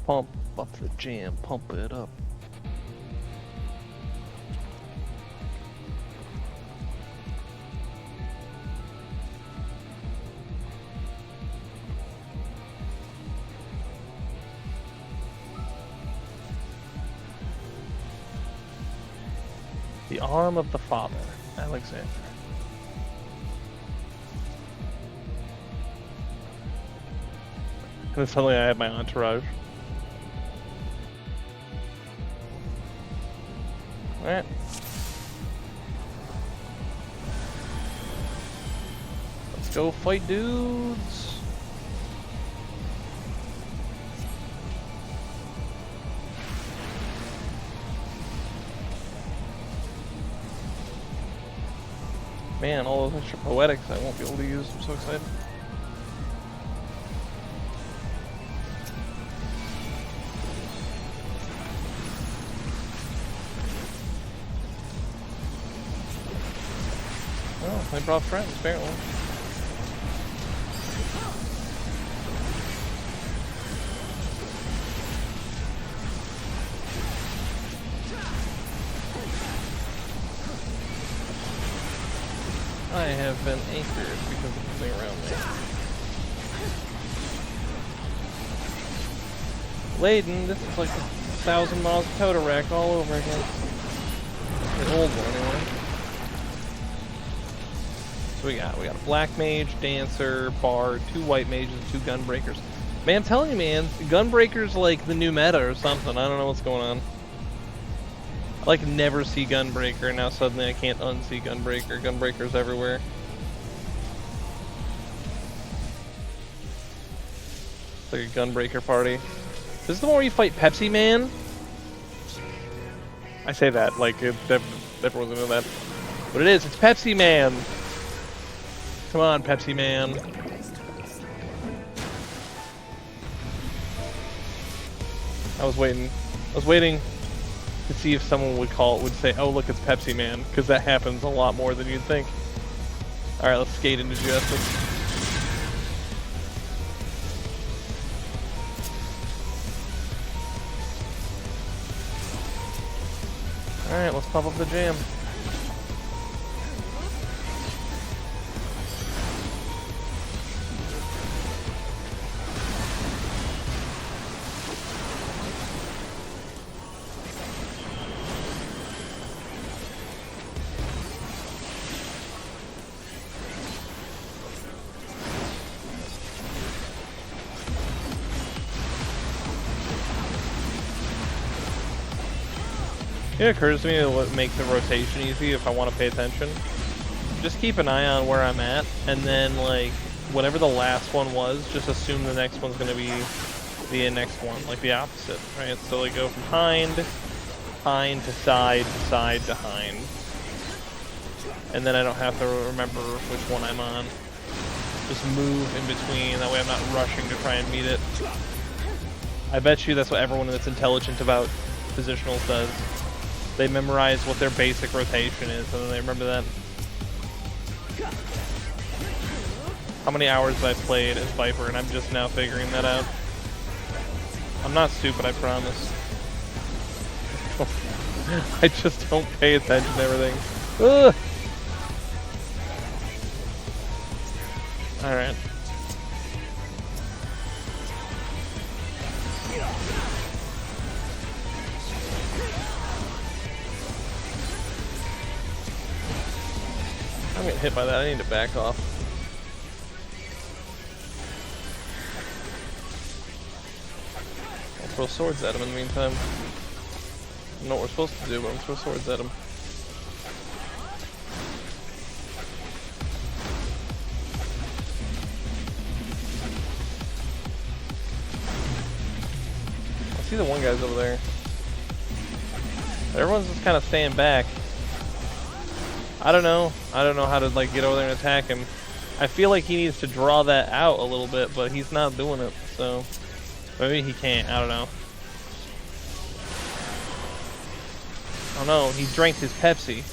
Pump up the jam. Pump it up. The arm of the Father, Alexander. And then suddenly I have my entourage. Alright. Let's go fight dudes. Man, all those extra poetics I won't be able to use. I'm so excited. Oh, they brought friends, apparently. I have been anchored because of the thing around me. Laden, this is like 1,000 miles of Totarac all over again. The old one, anyway. So we got a black mage, dancer, bard, 2 white mages, 2 gunbreakers. Man, I'm telling you, man, gunbreakers like the new meta or something. I don't know what's going on. I like never see Gunbreaker, and now suddenly I can't unsee Gunbreaker. Gunbreaker's everywhere. It's like a Gunbreaker party. This is the one where you fight Pepsi Man? I say that like everyone's gonna know that. But it is, it's Pepsi Man! Come on, Pepsi Man. I was waiting to see if someone would say, oh look, it's Pepsi Man, because that happens a lot more than you'd think. Alright, let's skate into justice. Alright, let's pop up the jam. It occurs to me that what makes the rotation easy if I want to pay attention. Just keep an eye on where I'm at, and then like whatever the last one was, just assume the next one's gonna be the next one, like the opposite, right? So like go from hind to side to hind, and then I don't have to remember which one I'm on. Just move in between. That way I'm not rushing to try and meet it. I bet you that's what everyone that's intelligent about positionals does. They memorize what their basic rotation is, and then they remember that. How many hours have I played as Viper, and I'm just now figuring that out. I'm not stupid, I promise. I just don't pay attention to everything. Ugh. Alright. I'm getting hit by that. I need to back off. I'll throw swords at him in the meantime. I don't know what we're supposed to do, but I'm gonna throw swords at him. I see the one guy's over there. Everyone's just kind of staying back. I don't know how to like get over there and attack him. I feel like he needs to draw that out a little bit, but he's not doing it, so maybe he can't. I don't know. Oh no, he drank his Pepsi.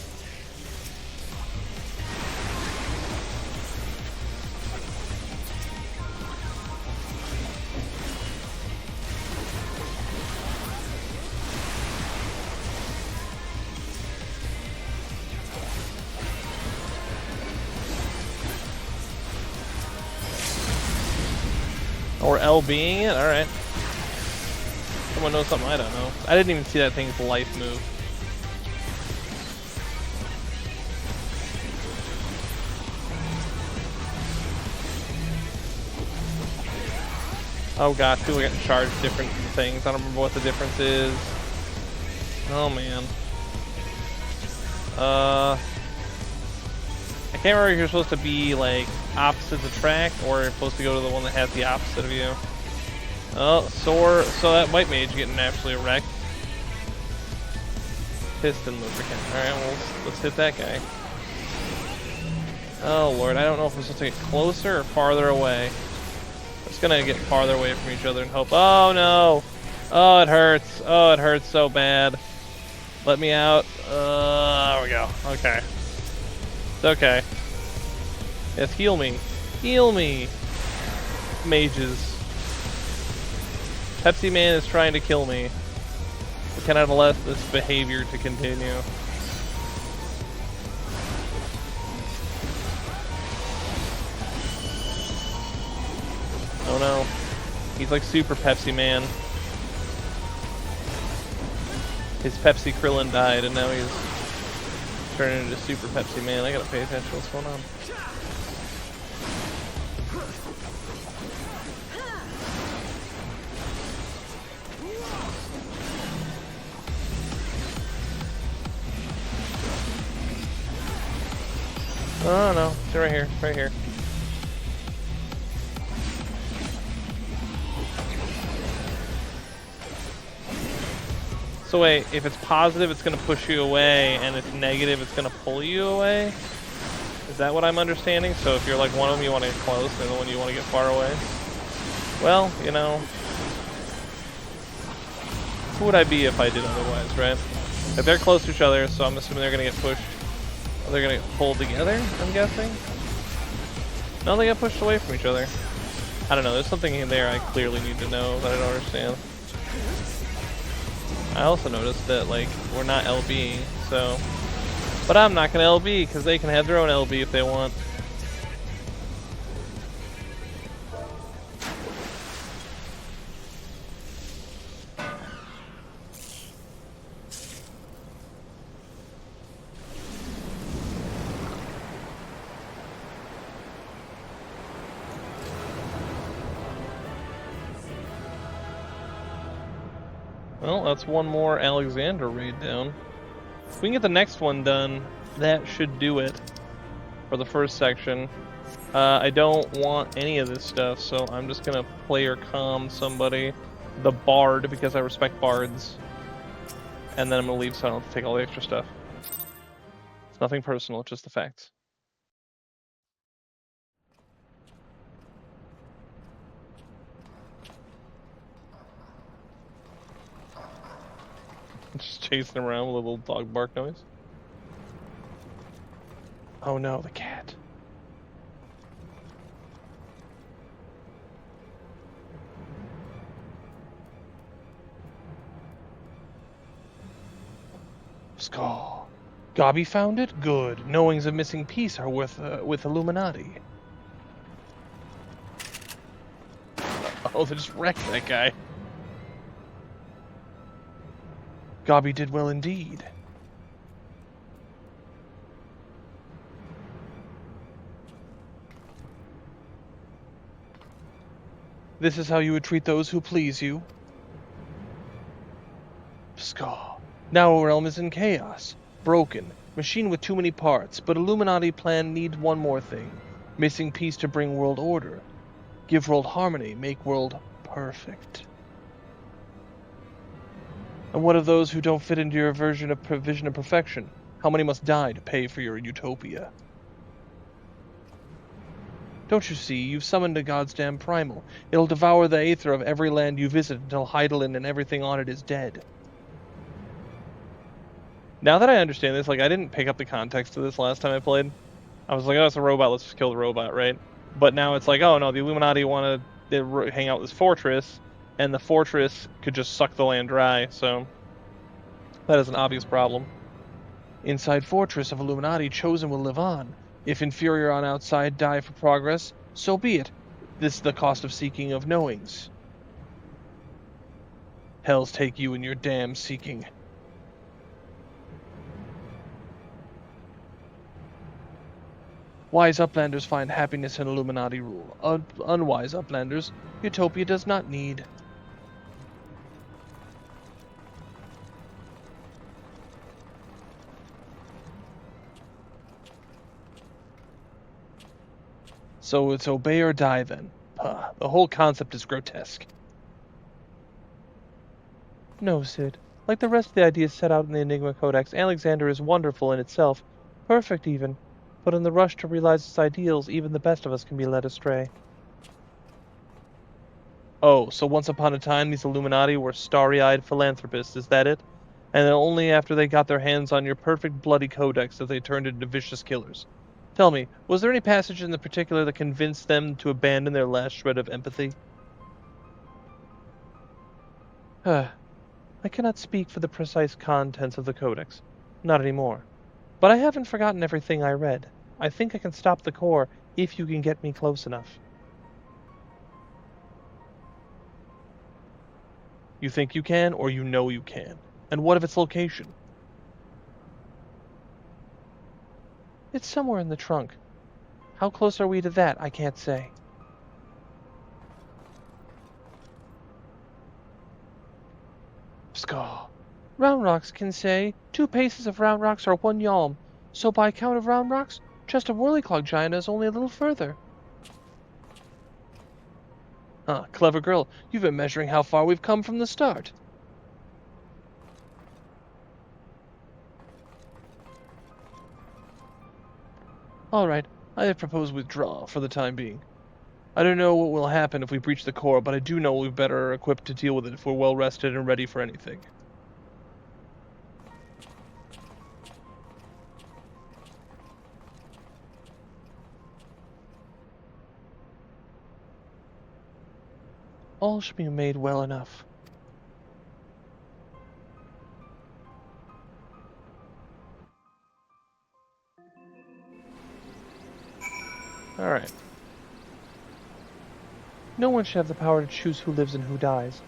Or LBing it? Alright. Someone knows something I don't know. I didn't even see that thing's life move. Oh gosh, people get charged different things. I don't remember what the difference is. Oh man. I can't remember if you're supposed to be like opposites attract or you're supposed to go to the one that has the opposite of you. Oh, so that white mage getting absolutely wrecked. Piston lubricant. Alright, well, let's hit that guy. Oh lord, I don't know if I'm supposed to get closer or farther away. I'm just gonna get farther away from each other and hope. Oh no! Oh, it hurts. Oh, it hurts so bad. Let me out. There we go. Okay. It's okay. Yes, heal me. Heal me! Mages. Pepsi Man is trying to kill me. We cannot let this behavior to continue. Oh no. He's like Super Pepsi Man. His Pepsi Krillin died and now he's turning into Super Pepsi Man. I gotta pay attention to what's going on. Oh no, it's right here, right here. So wait, if it's positive, it's gonna push you away, and if it's negative, it's gonna pull you away? Is that what I'm understanding? So if you're like one of them, you want to get close, and the one you want to get far away? Well, you know, who would I be if I did otherwise, right? If they're close to each other, so I'm assuming they're gonna get pushed. They're gonna get pulled together, I'm guessing? No, they got pushed away from each other. I don't know, there's something in there I clearly need to know that I don't understand. I also noticed that, like, we're not LBing, so... But I'm not gonna LB, because they can have their own LB if they want. Well, that's one more Alexander raid down. If we can get the next one done, that should do it for the first section. I don't want any of this stuff, so I'm just gonna player calm somebody, the bard, because I respect bards, and then I'm gonna leave so I don't have to take all the extra stuff. It's nothing personal, it's just the facts. Just chasing around with a little dog bark noise. Oh no, the cat. Skull. Gobby found it? Good. Knowings of missing piece are with Illuminati. Oh, they just wrecked that guy. Gobby did well indeed. This is how you would treat those who please you. Skull. Now our realm is in chaos. Broken. Machine with too many parts, but Illuminati plan needs one more thing. Missing piece to bring world order. Give world harmony, make world perfect. And what of those who don't fit into your vision of perfection? How many must die to pay for your utopia? Don't you see, you've summoned a goddamn primal. It'll devour the aether of every land you visit until Heidelin and everything on it is dead. Now that I understand this, like, I didn't pick up the context of this last time I played. I was like, oh, it's a robot, let's just kill the robot, right? But now it's like, oh no, the Illuminati want to hang out in this fortress, and the fortress could just suck the land dry, so that is an obvious problem. Inside fortress of Illuminati, chosen will live on. If inferior on outside die for progress, so be it. This is the cost of seeking of knowings. Hells take you and your damn seeking. Wise uplanders find happiness in Illuminati rule. Unwise uplanders, utopia does not need. So it's obey or die then. Puh, the whole concept is grotesque. No, Sid. Like the rest of the ideas set out in the Enigma Codex, Alexander is wonderful in itself. Perfect even. But in the rush to realize its ideals, even the best of us can be led astray. Oh, so once upon a time these Illuminati were starry-eyed philanthropists, is that it? And then only after they got their hands on your perfect bloody codex that they turned into vicious killers. Tell me, was there any passage in the particular that convinced them to abandon their last shred of empathy? I cannot speak for the precise contents of the codex. Not anymore. But I haven't forgotten everything I read. I think I can stop the core if you can get me close enough. You think you can, or you know you can? And what of its location? It's somewhere in the trunk. How close are we to that, I can't say. Skull. Round rocks can say 2 paces of round rocks are 1 yalm. So by count of round rocks, just a whirly-clog giant is only a little further. Huh, clever girl. You've been measuring how far we've come from the start. Alright, I propose withdraw for the time being. I don't know what will happen if we breach the core, but I do know we're better equipped to deal with it if we're well rested and ready for anything. All should be made well enough. Alright. No one should have the power to choose who lives and who dies.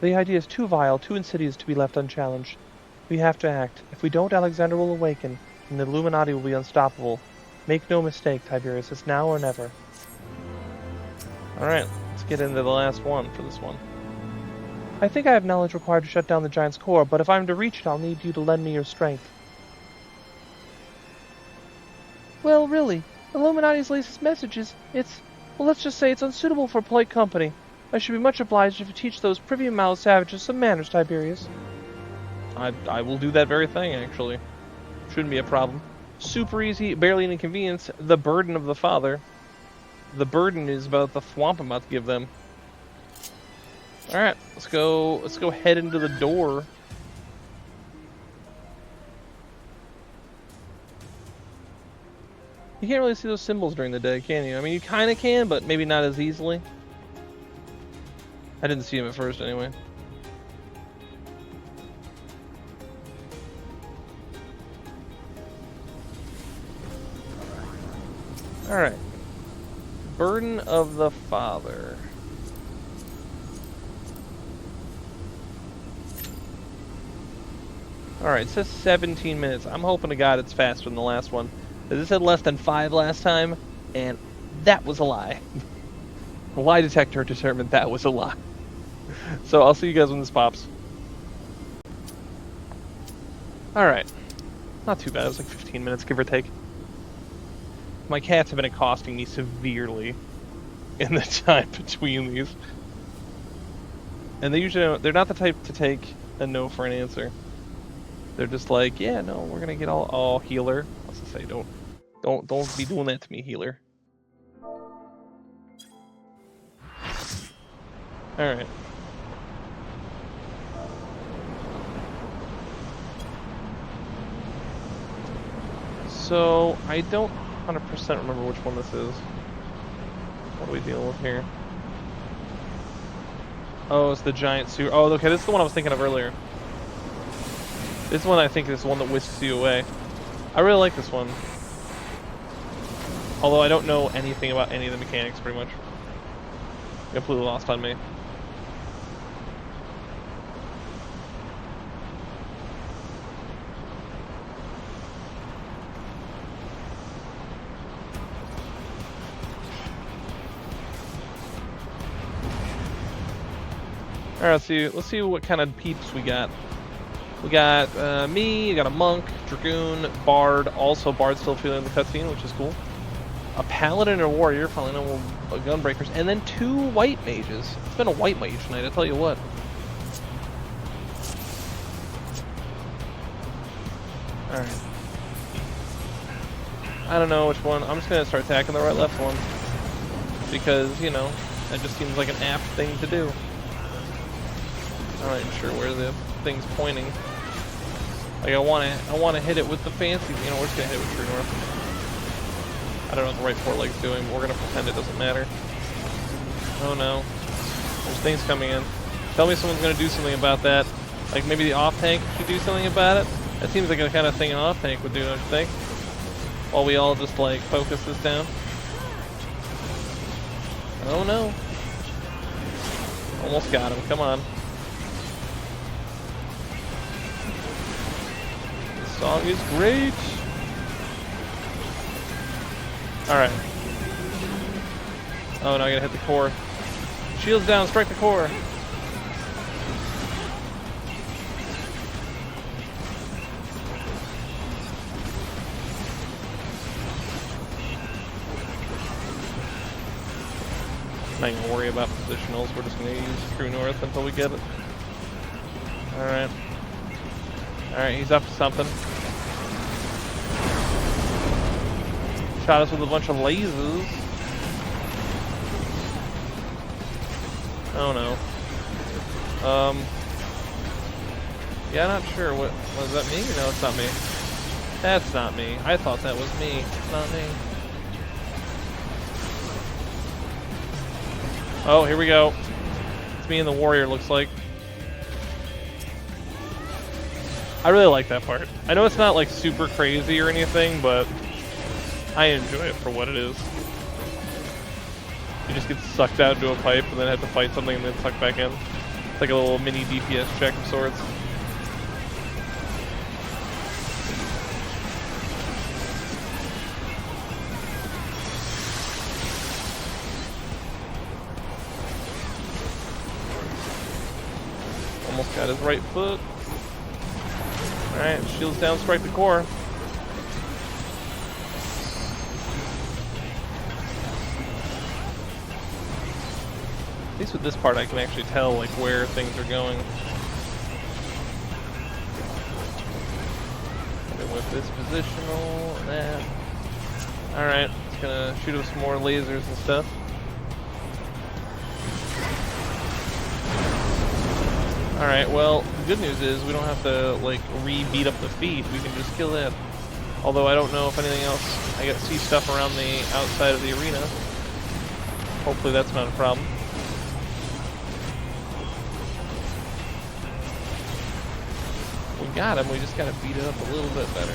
The idea is too vile, too insidious to be left unchallenged. We have to act. If we don't, Alexander will awaken, and the Illuminati will be unstoppable. Make no mistake, Tiberius, it's now or never. Alright, let's get into the last one for this one. I think I have knowledge required to shut down the Giant's core, but if I'm to reach it, I'll need you to lend me your strength. Well, really, Illuminati's latest message is, well, let's just say it's unsuitable for polite company. I should be much obliged if you teach those privy-mouthed savages some manners, Tiberius. I will do that very thing, actually. Shouldn't be a problem. Super easy, barely an inconvenience. The burden of the father. The burden is about the thwomp I'm about to give them. Alright, let's go head into the door. You can't really see those symbols during the day, can you? I mean, you kind of can, but maybe not as easily. I didn't see him at first, anyway. Alright. Burden of the Father. Alright, it says 17 minutes. I'm hoping to God it's faster than the last one. This said less than 5 last time, and that was a lie. The lie detector determined that was a lie. So I'll see you guys when this pops. Alright. Not too bad, it was like 15 minutes, give or take. My cats have been accosting me severely in the time between these. And they're not the type to take a no for an answer. They're just like, yeah, no, we're gonna get all healer. Let's just say, don't be doing that to me, healer. Alright. So, I don't 100% remember which one this is. What are we dealing with here? Oh, it's the giant sewer. Oh, okay, this is the one I was thinking of earlier. This one I think is the one that whisks you away. I really like this one. Although I don't know anything about any of the mechanics, pretty much. Completely lost on me. Alright, let's see what kind of peeps we got. We got me, we got a monk, dragoon, bard. Also, bard's still feeling the cutscene, which is cool. A paladin and a warrior, following on gunbreakers, and then 2 white mages. It's been a white mage night, I tell you what. Alright. I don't know which one. I'm just gonna start attacking the right left one. Because, you know, that just seems like an apt thing to do. I'm not even sure where the thing's pointing. Like I wanna hit it with the fancy, you know, we're just gonna hit it with true north. I don't know what the right foreleg's doing, but we're gonna pretend it doesn't matter. Oh no. There's things coming in. Tell me someone's gonna do something about that. Like maybe the off tank should do something about it. That seems like the kind of thing an off tank would do, don't you think? While we all just like focus this down. Oh no. Almost got him, come on. Song is great. Alright. Oh no, I gotta hit the core. Shields down, strike the core. I'm not gonna worry about positionals, we're just gonna use true north until we get it. Alright. Alright, he's up to something. Shot us with a bunch of lasers. Oh no. Yeah, I'm not sure. What was that me? No, it's not me. That's not me. I thought that was me. It's not me. Oh, here we go. It's me and the warrior, looks like. I really like that part. I know it's not like super crazy or anything, but I enjoy it for what it is. You just get sucked out into a pipe and then have to fight something and then sucked back in. It's like a little mini DPS check of sorts. Almost got his right foot. Alright, shields down, strike the core. At least with this part I can actually tell like where things are going. And with this positional and that. Alright, it's gonna shoot us some more lasers and stuff. Alright, well, the good news is we don't have to, like, re-beat up the feed. We can just kill that. Although I don't know if anything else... I got to see stuff around the outside of the arena. Hopefully that's not a problem. We got him, we just gotta beat it up a little bit better.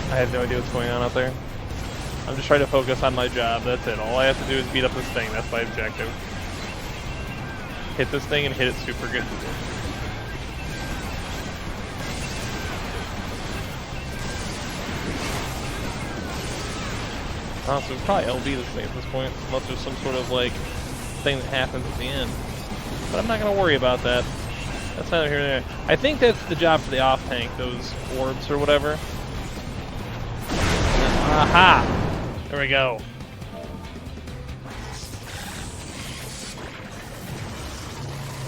I have no idea what's going on out there. I'm just trying to focus on my job, that's it. All I have to do is beat up this thing, that's my objective. Hit this thing and hit it super good. Honestly, we'll probably LB this thing at this point, unless there's some sort of, like, thing that happens at the end. But I'm not going to worry about that. That's neither here nor there. I think that's the job for the off-tank, those orbs or whatever. Aha! There we go.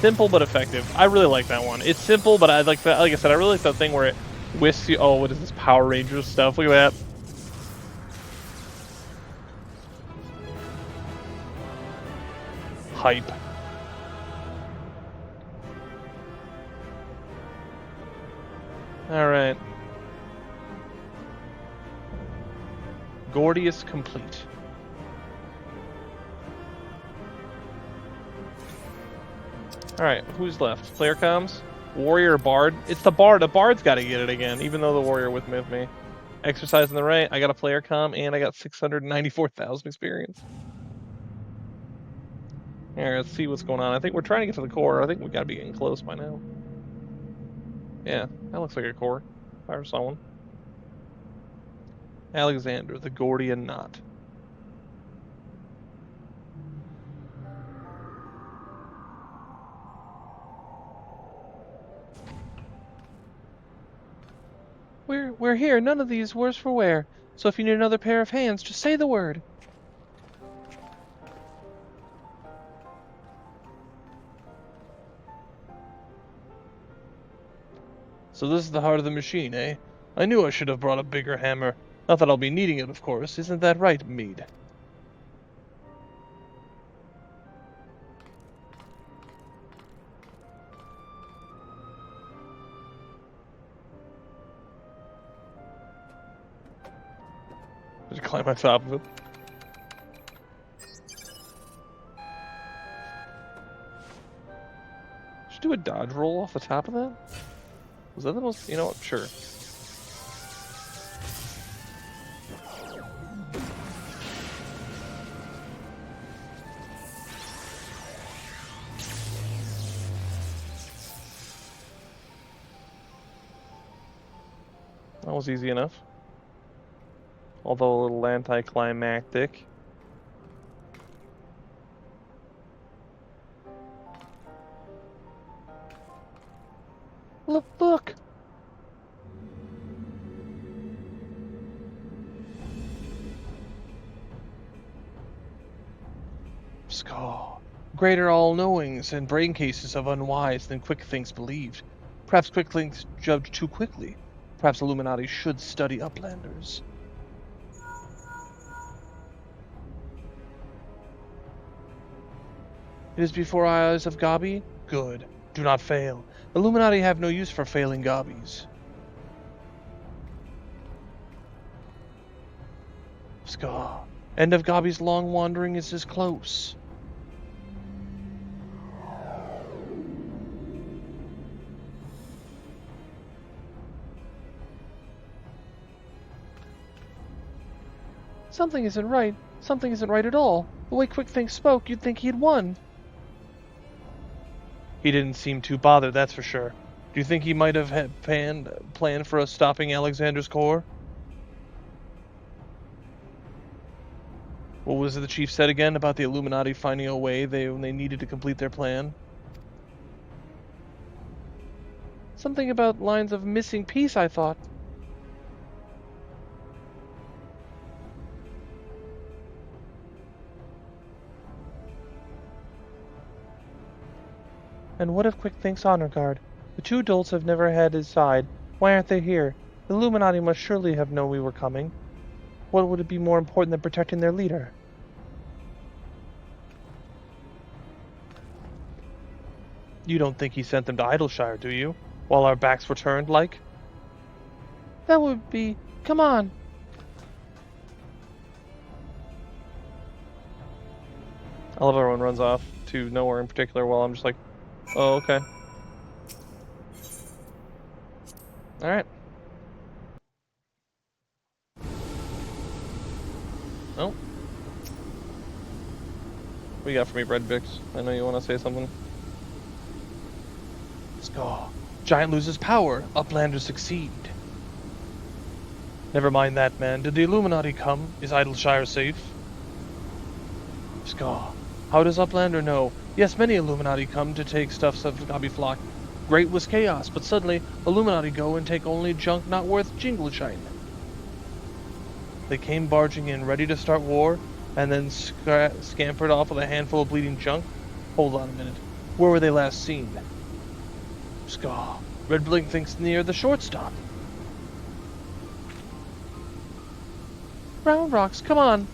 Simple but effective. I really like that one. It's simple, but I like that. Like I said, I really like that thing where it whisks you. Oh, what is this Power Rangers stuff? Look at that. Hype. All right. Gordius complete. Alright, who's left? Player comms? Warrior Bard? It's the Bard. The Bard's got to get it again, even though the Warrior with me. Exercise in the right. I got a player comm, and I got 694,000 experience. Here, let's see what's going on. I think we're trying to get to the core. I think we got to be getting close by now. Yeah, that looks like a core. If I ever saw one. Alexander, the Gordian Knot. We're here. None of these worse for wear. So if you need another pair of hands, just say the word. So this is the heart of the machine, eh? I knew I should have brought a bigger hammer. Not that I'll be needing it, of course. Isn't that right, Mead? Just climb on top of it. Should do a dodge roll off the top of that? Was that the most... You know what? Sure. That was easy enough. Although a little anticlimactic. Look! Scar. Greater all-knowings and brain cases of unwise than quick things believed. Perhaps quick things judged too quickly. Perhaps Illuminati should study Uplanders. It is before eyes of Gabi? Good. Do not fail. Illuminati have no use for failing Gabis. Scar. End of Gabi's long wandering is as close. Something isn't right. Something isn't right at all. The way Quick Things spoke, you'd think he had won. He didn't seem too bothered, that's for sure. Do you think he might have had planned for us stopping Alexander's core? What was it the chief said again about the Illuminati finding a way when they needed to complete their plan? Something about lines of missing piece, I thought. And what of Quick thinks honor guard? The two adults have never had his side. Why aren't they here? The Illuminati must surely have known we were coming. What would it be more important than protecting their leader? You don't think he sent them to Idleshire, do you? While our backs were turned, like? That would be... Come on! I love everyone runs off to nowhere in particular while I'm just like, oh, okay. Alright. Oh. What you got for me, Bread Bix? I know you want to say something. Scar. Giant loses power. Uplanders succeed. Never mind that, man. Did the Illuminati come? Is Idleshire safe? Scar. How does Uplander know? Yes, many Illuminati come to take stuffs of Gobby Flock. Great was chaos, but suddenly Illuminati go and take only junk not worth jingle shine. They came barging in, ready to start war, and then scampered off with a handful of bleeding junk? Hold on a minute. Where were they last seen? Scar. Red Blink thinks near the shortstop. Round rocks, come on.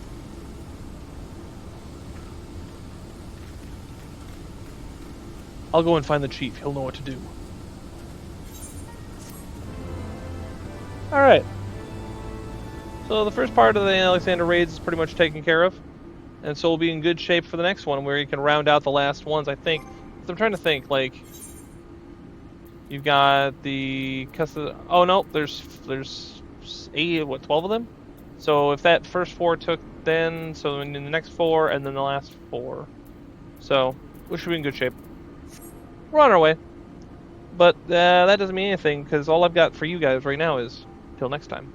I'll go and find the chief. He'll know what to do. Alright. So the first part of the Alexander raids is pretty much taken care of. And so we'll be in good shape for the next one, where you can round out the last ones, I think. I'm trying to think, like... You've got the... Oh no, there's 8, what, 12 of them? So if that first 4 took then, so in the next 4, and then the last 4. So, we should be in good shape. We're on our way. But that doesn't mean anything, because all I've got for you guys right now is till next time.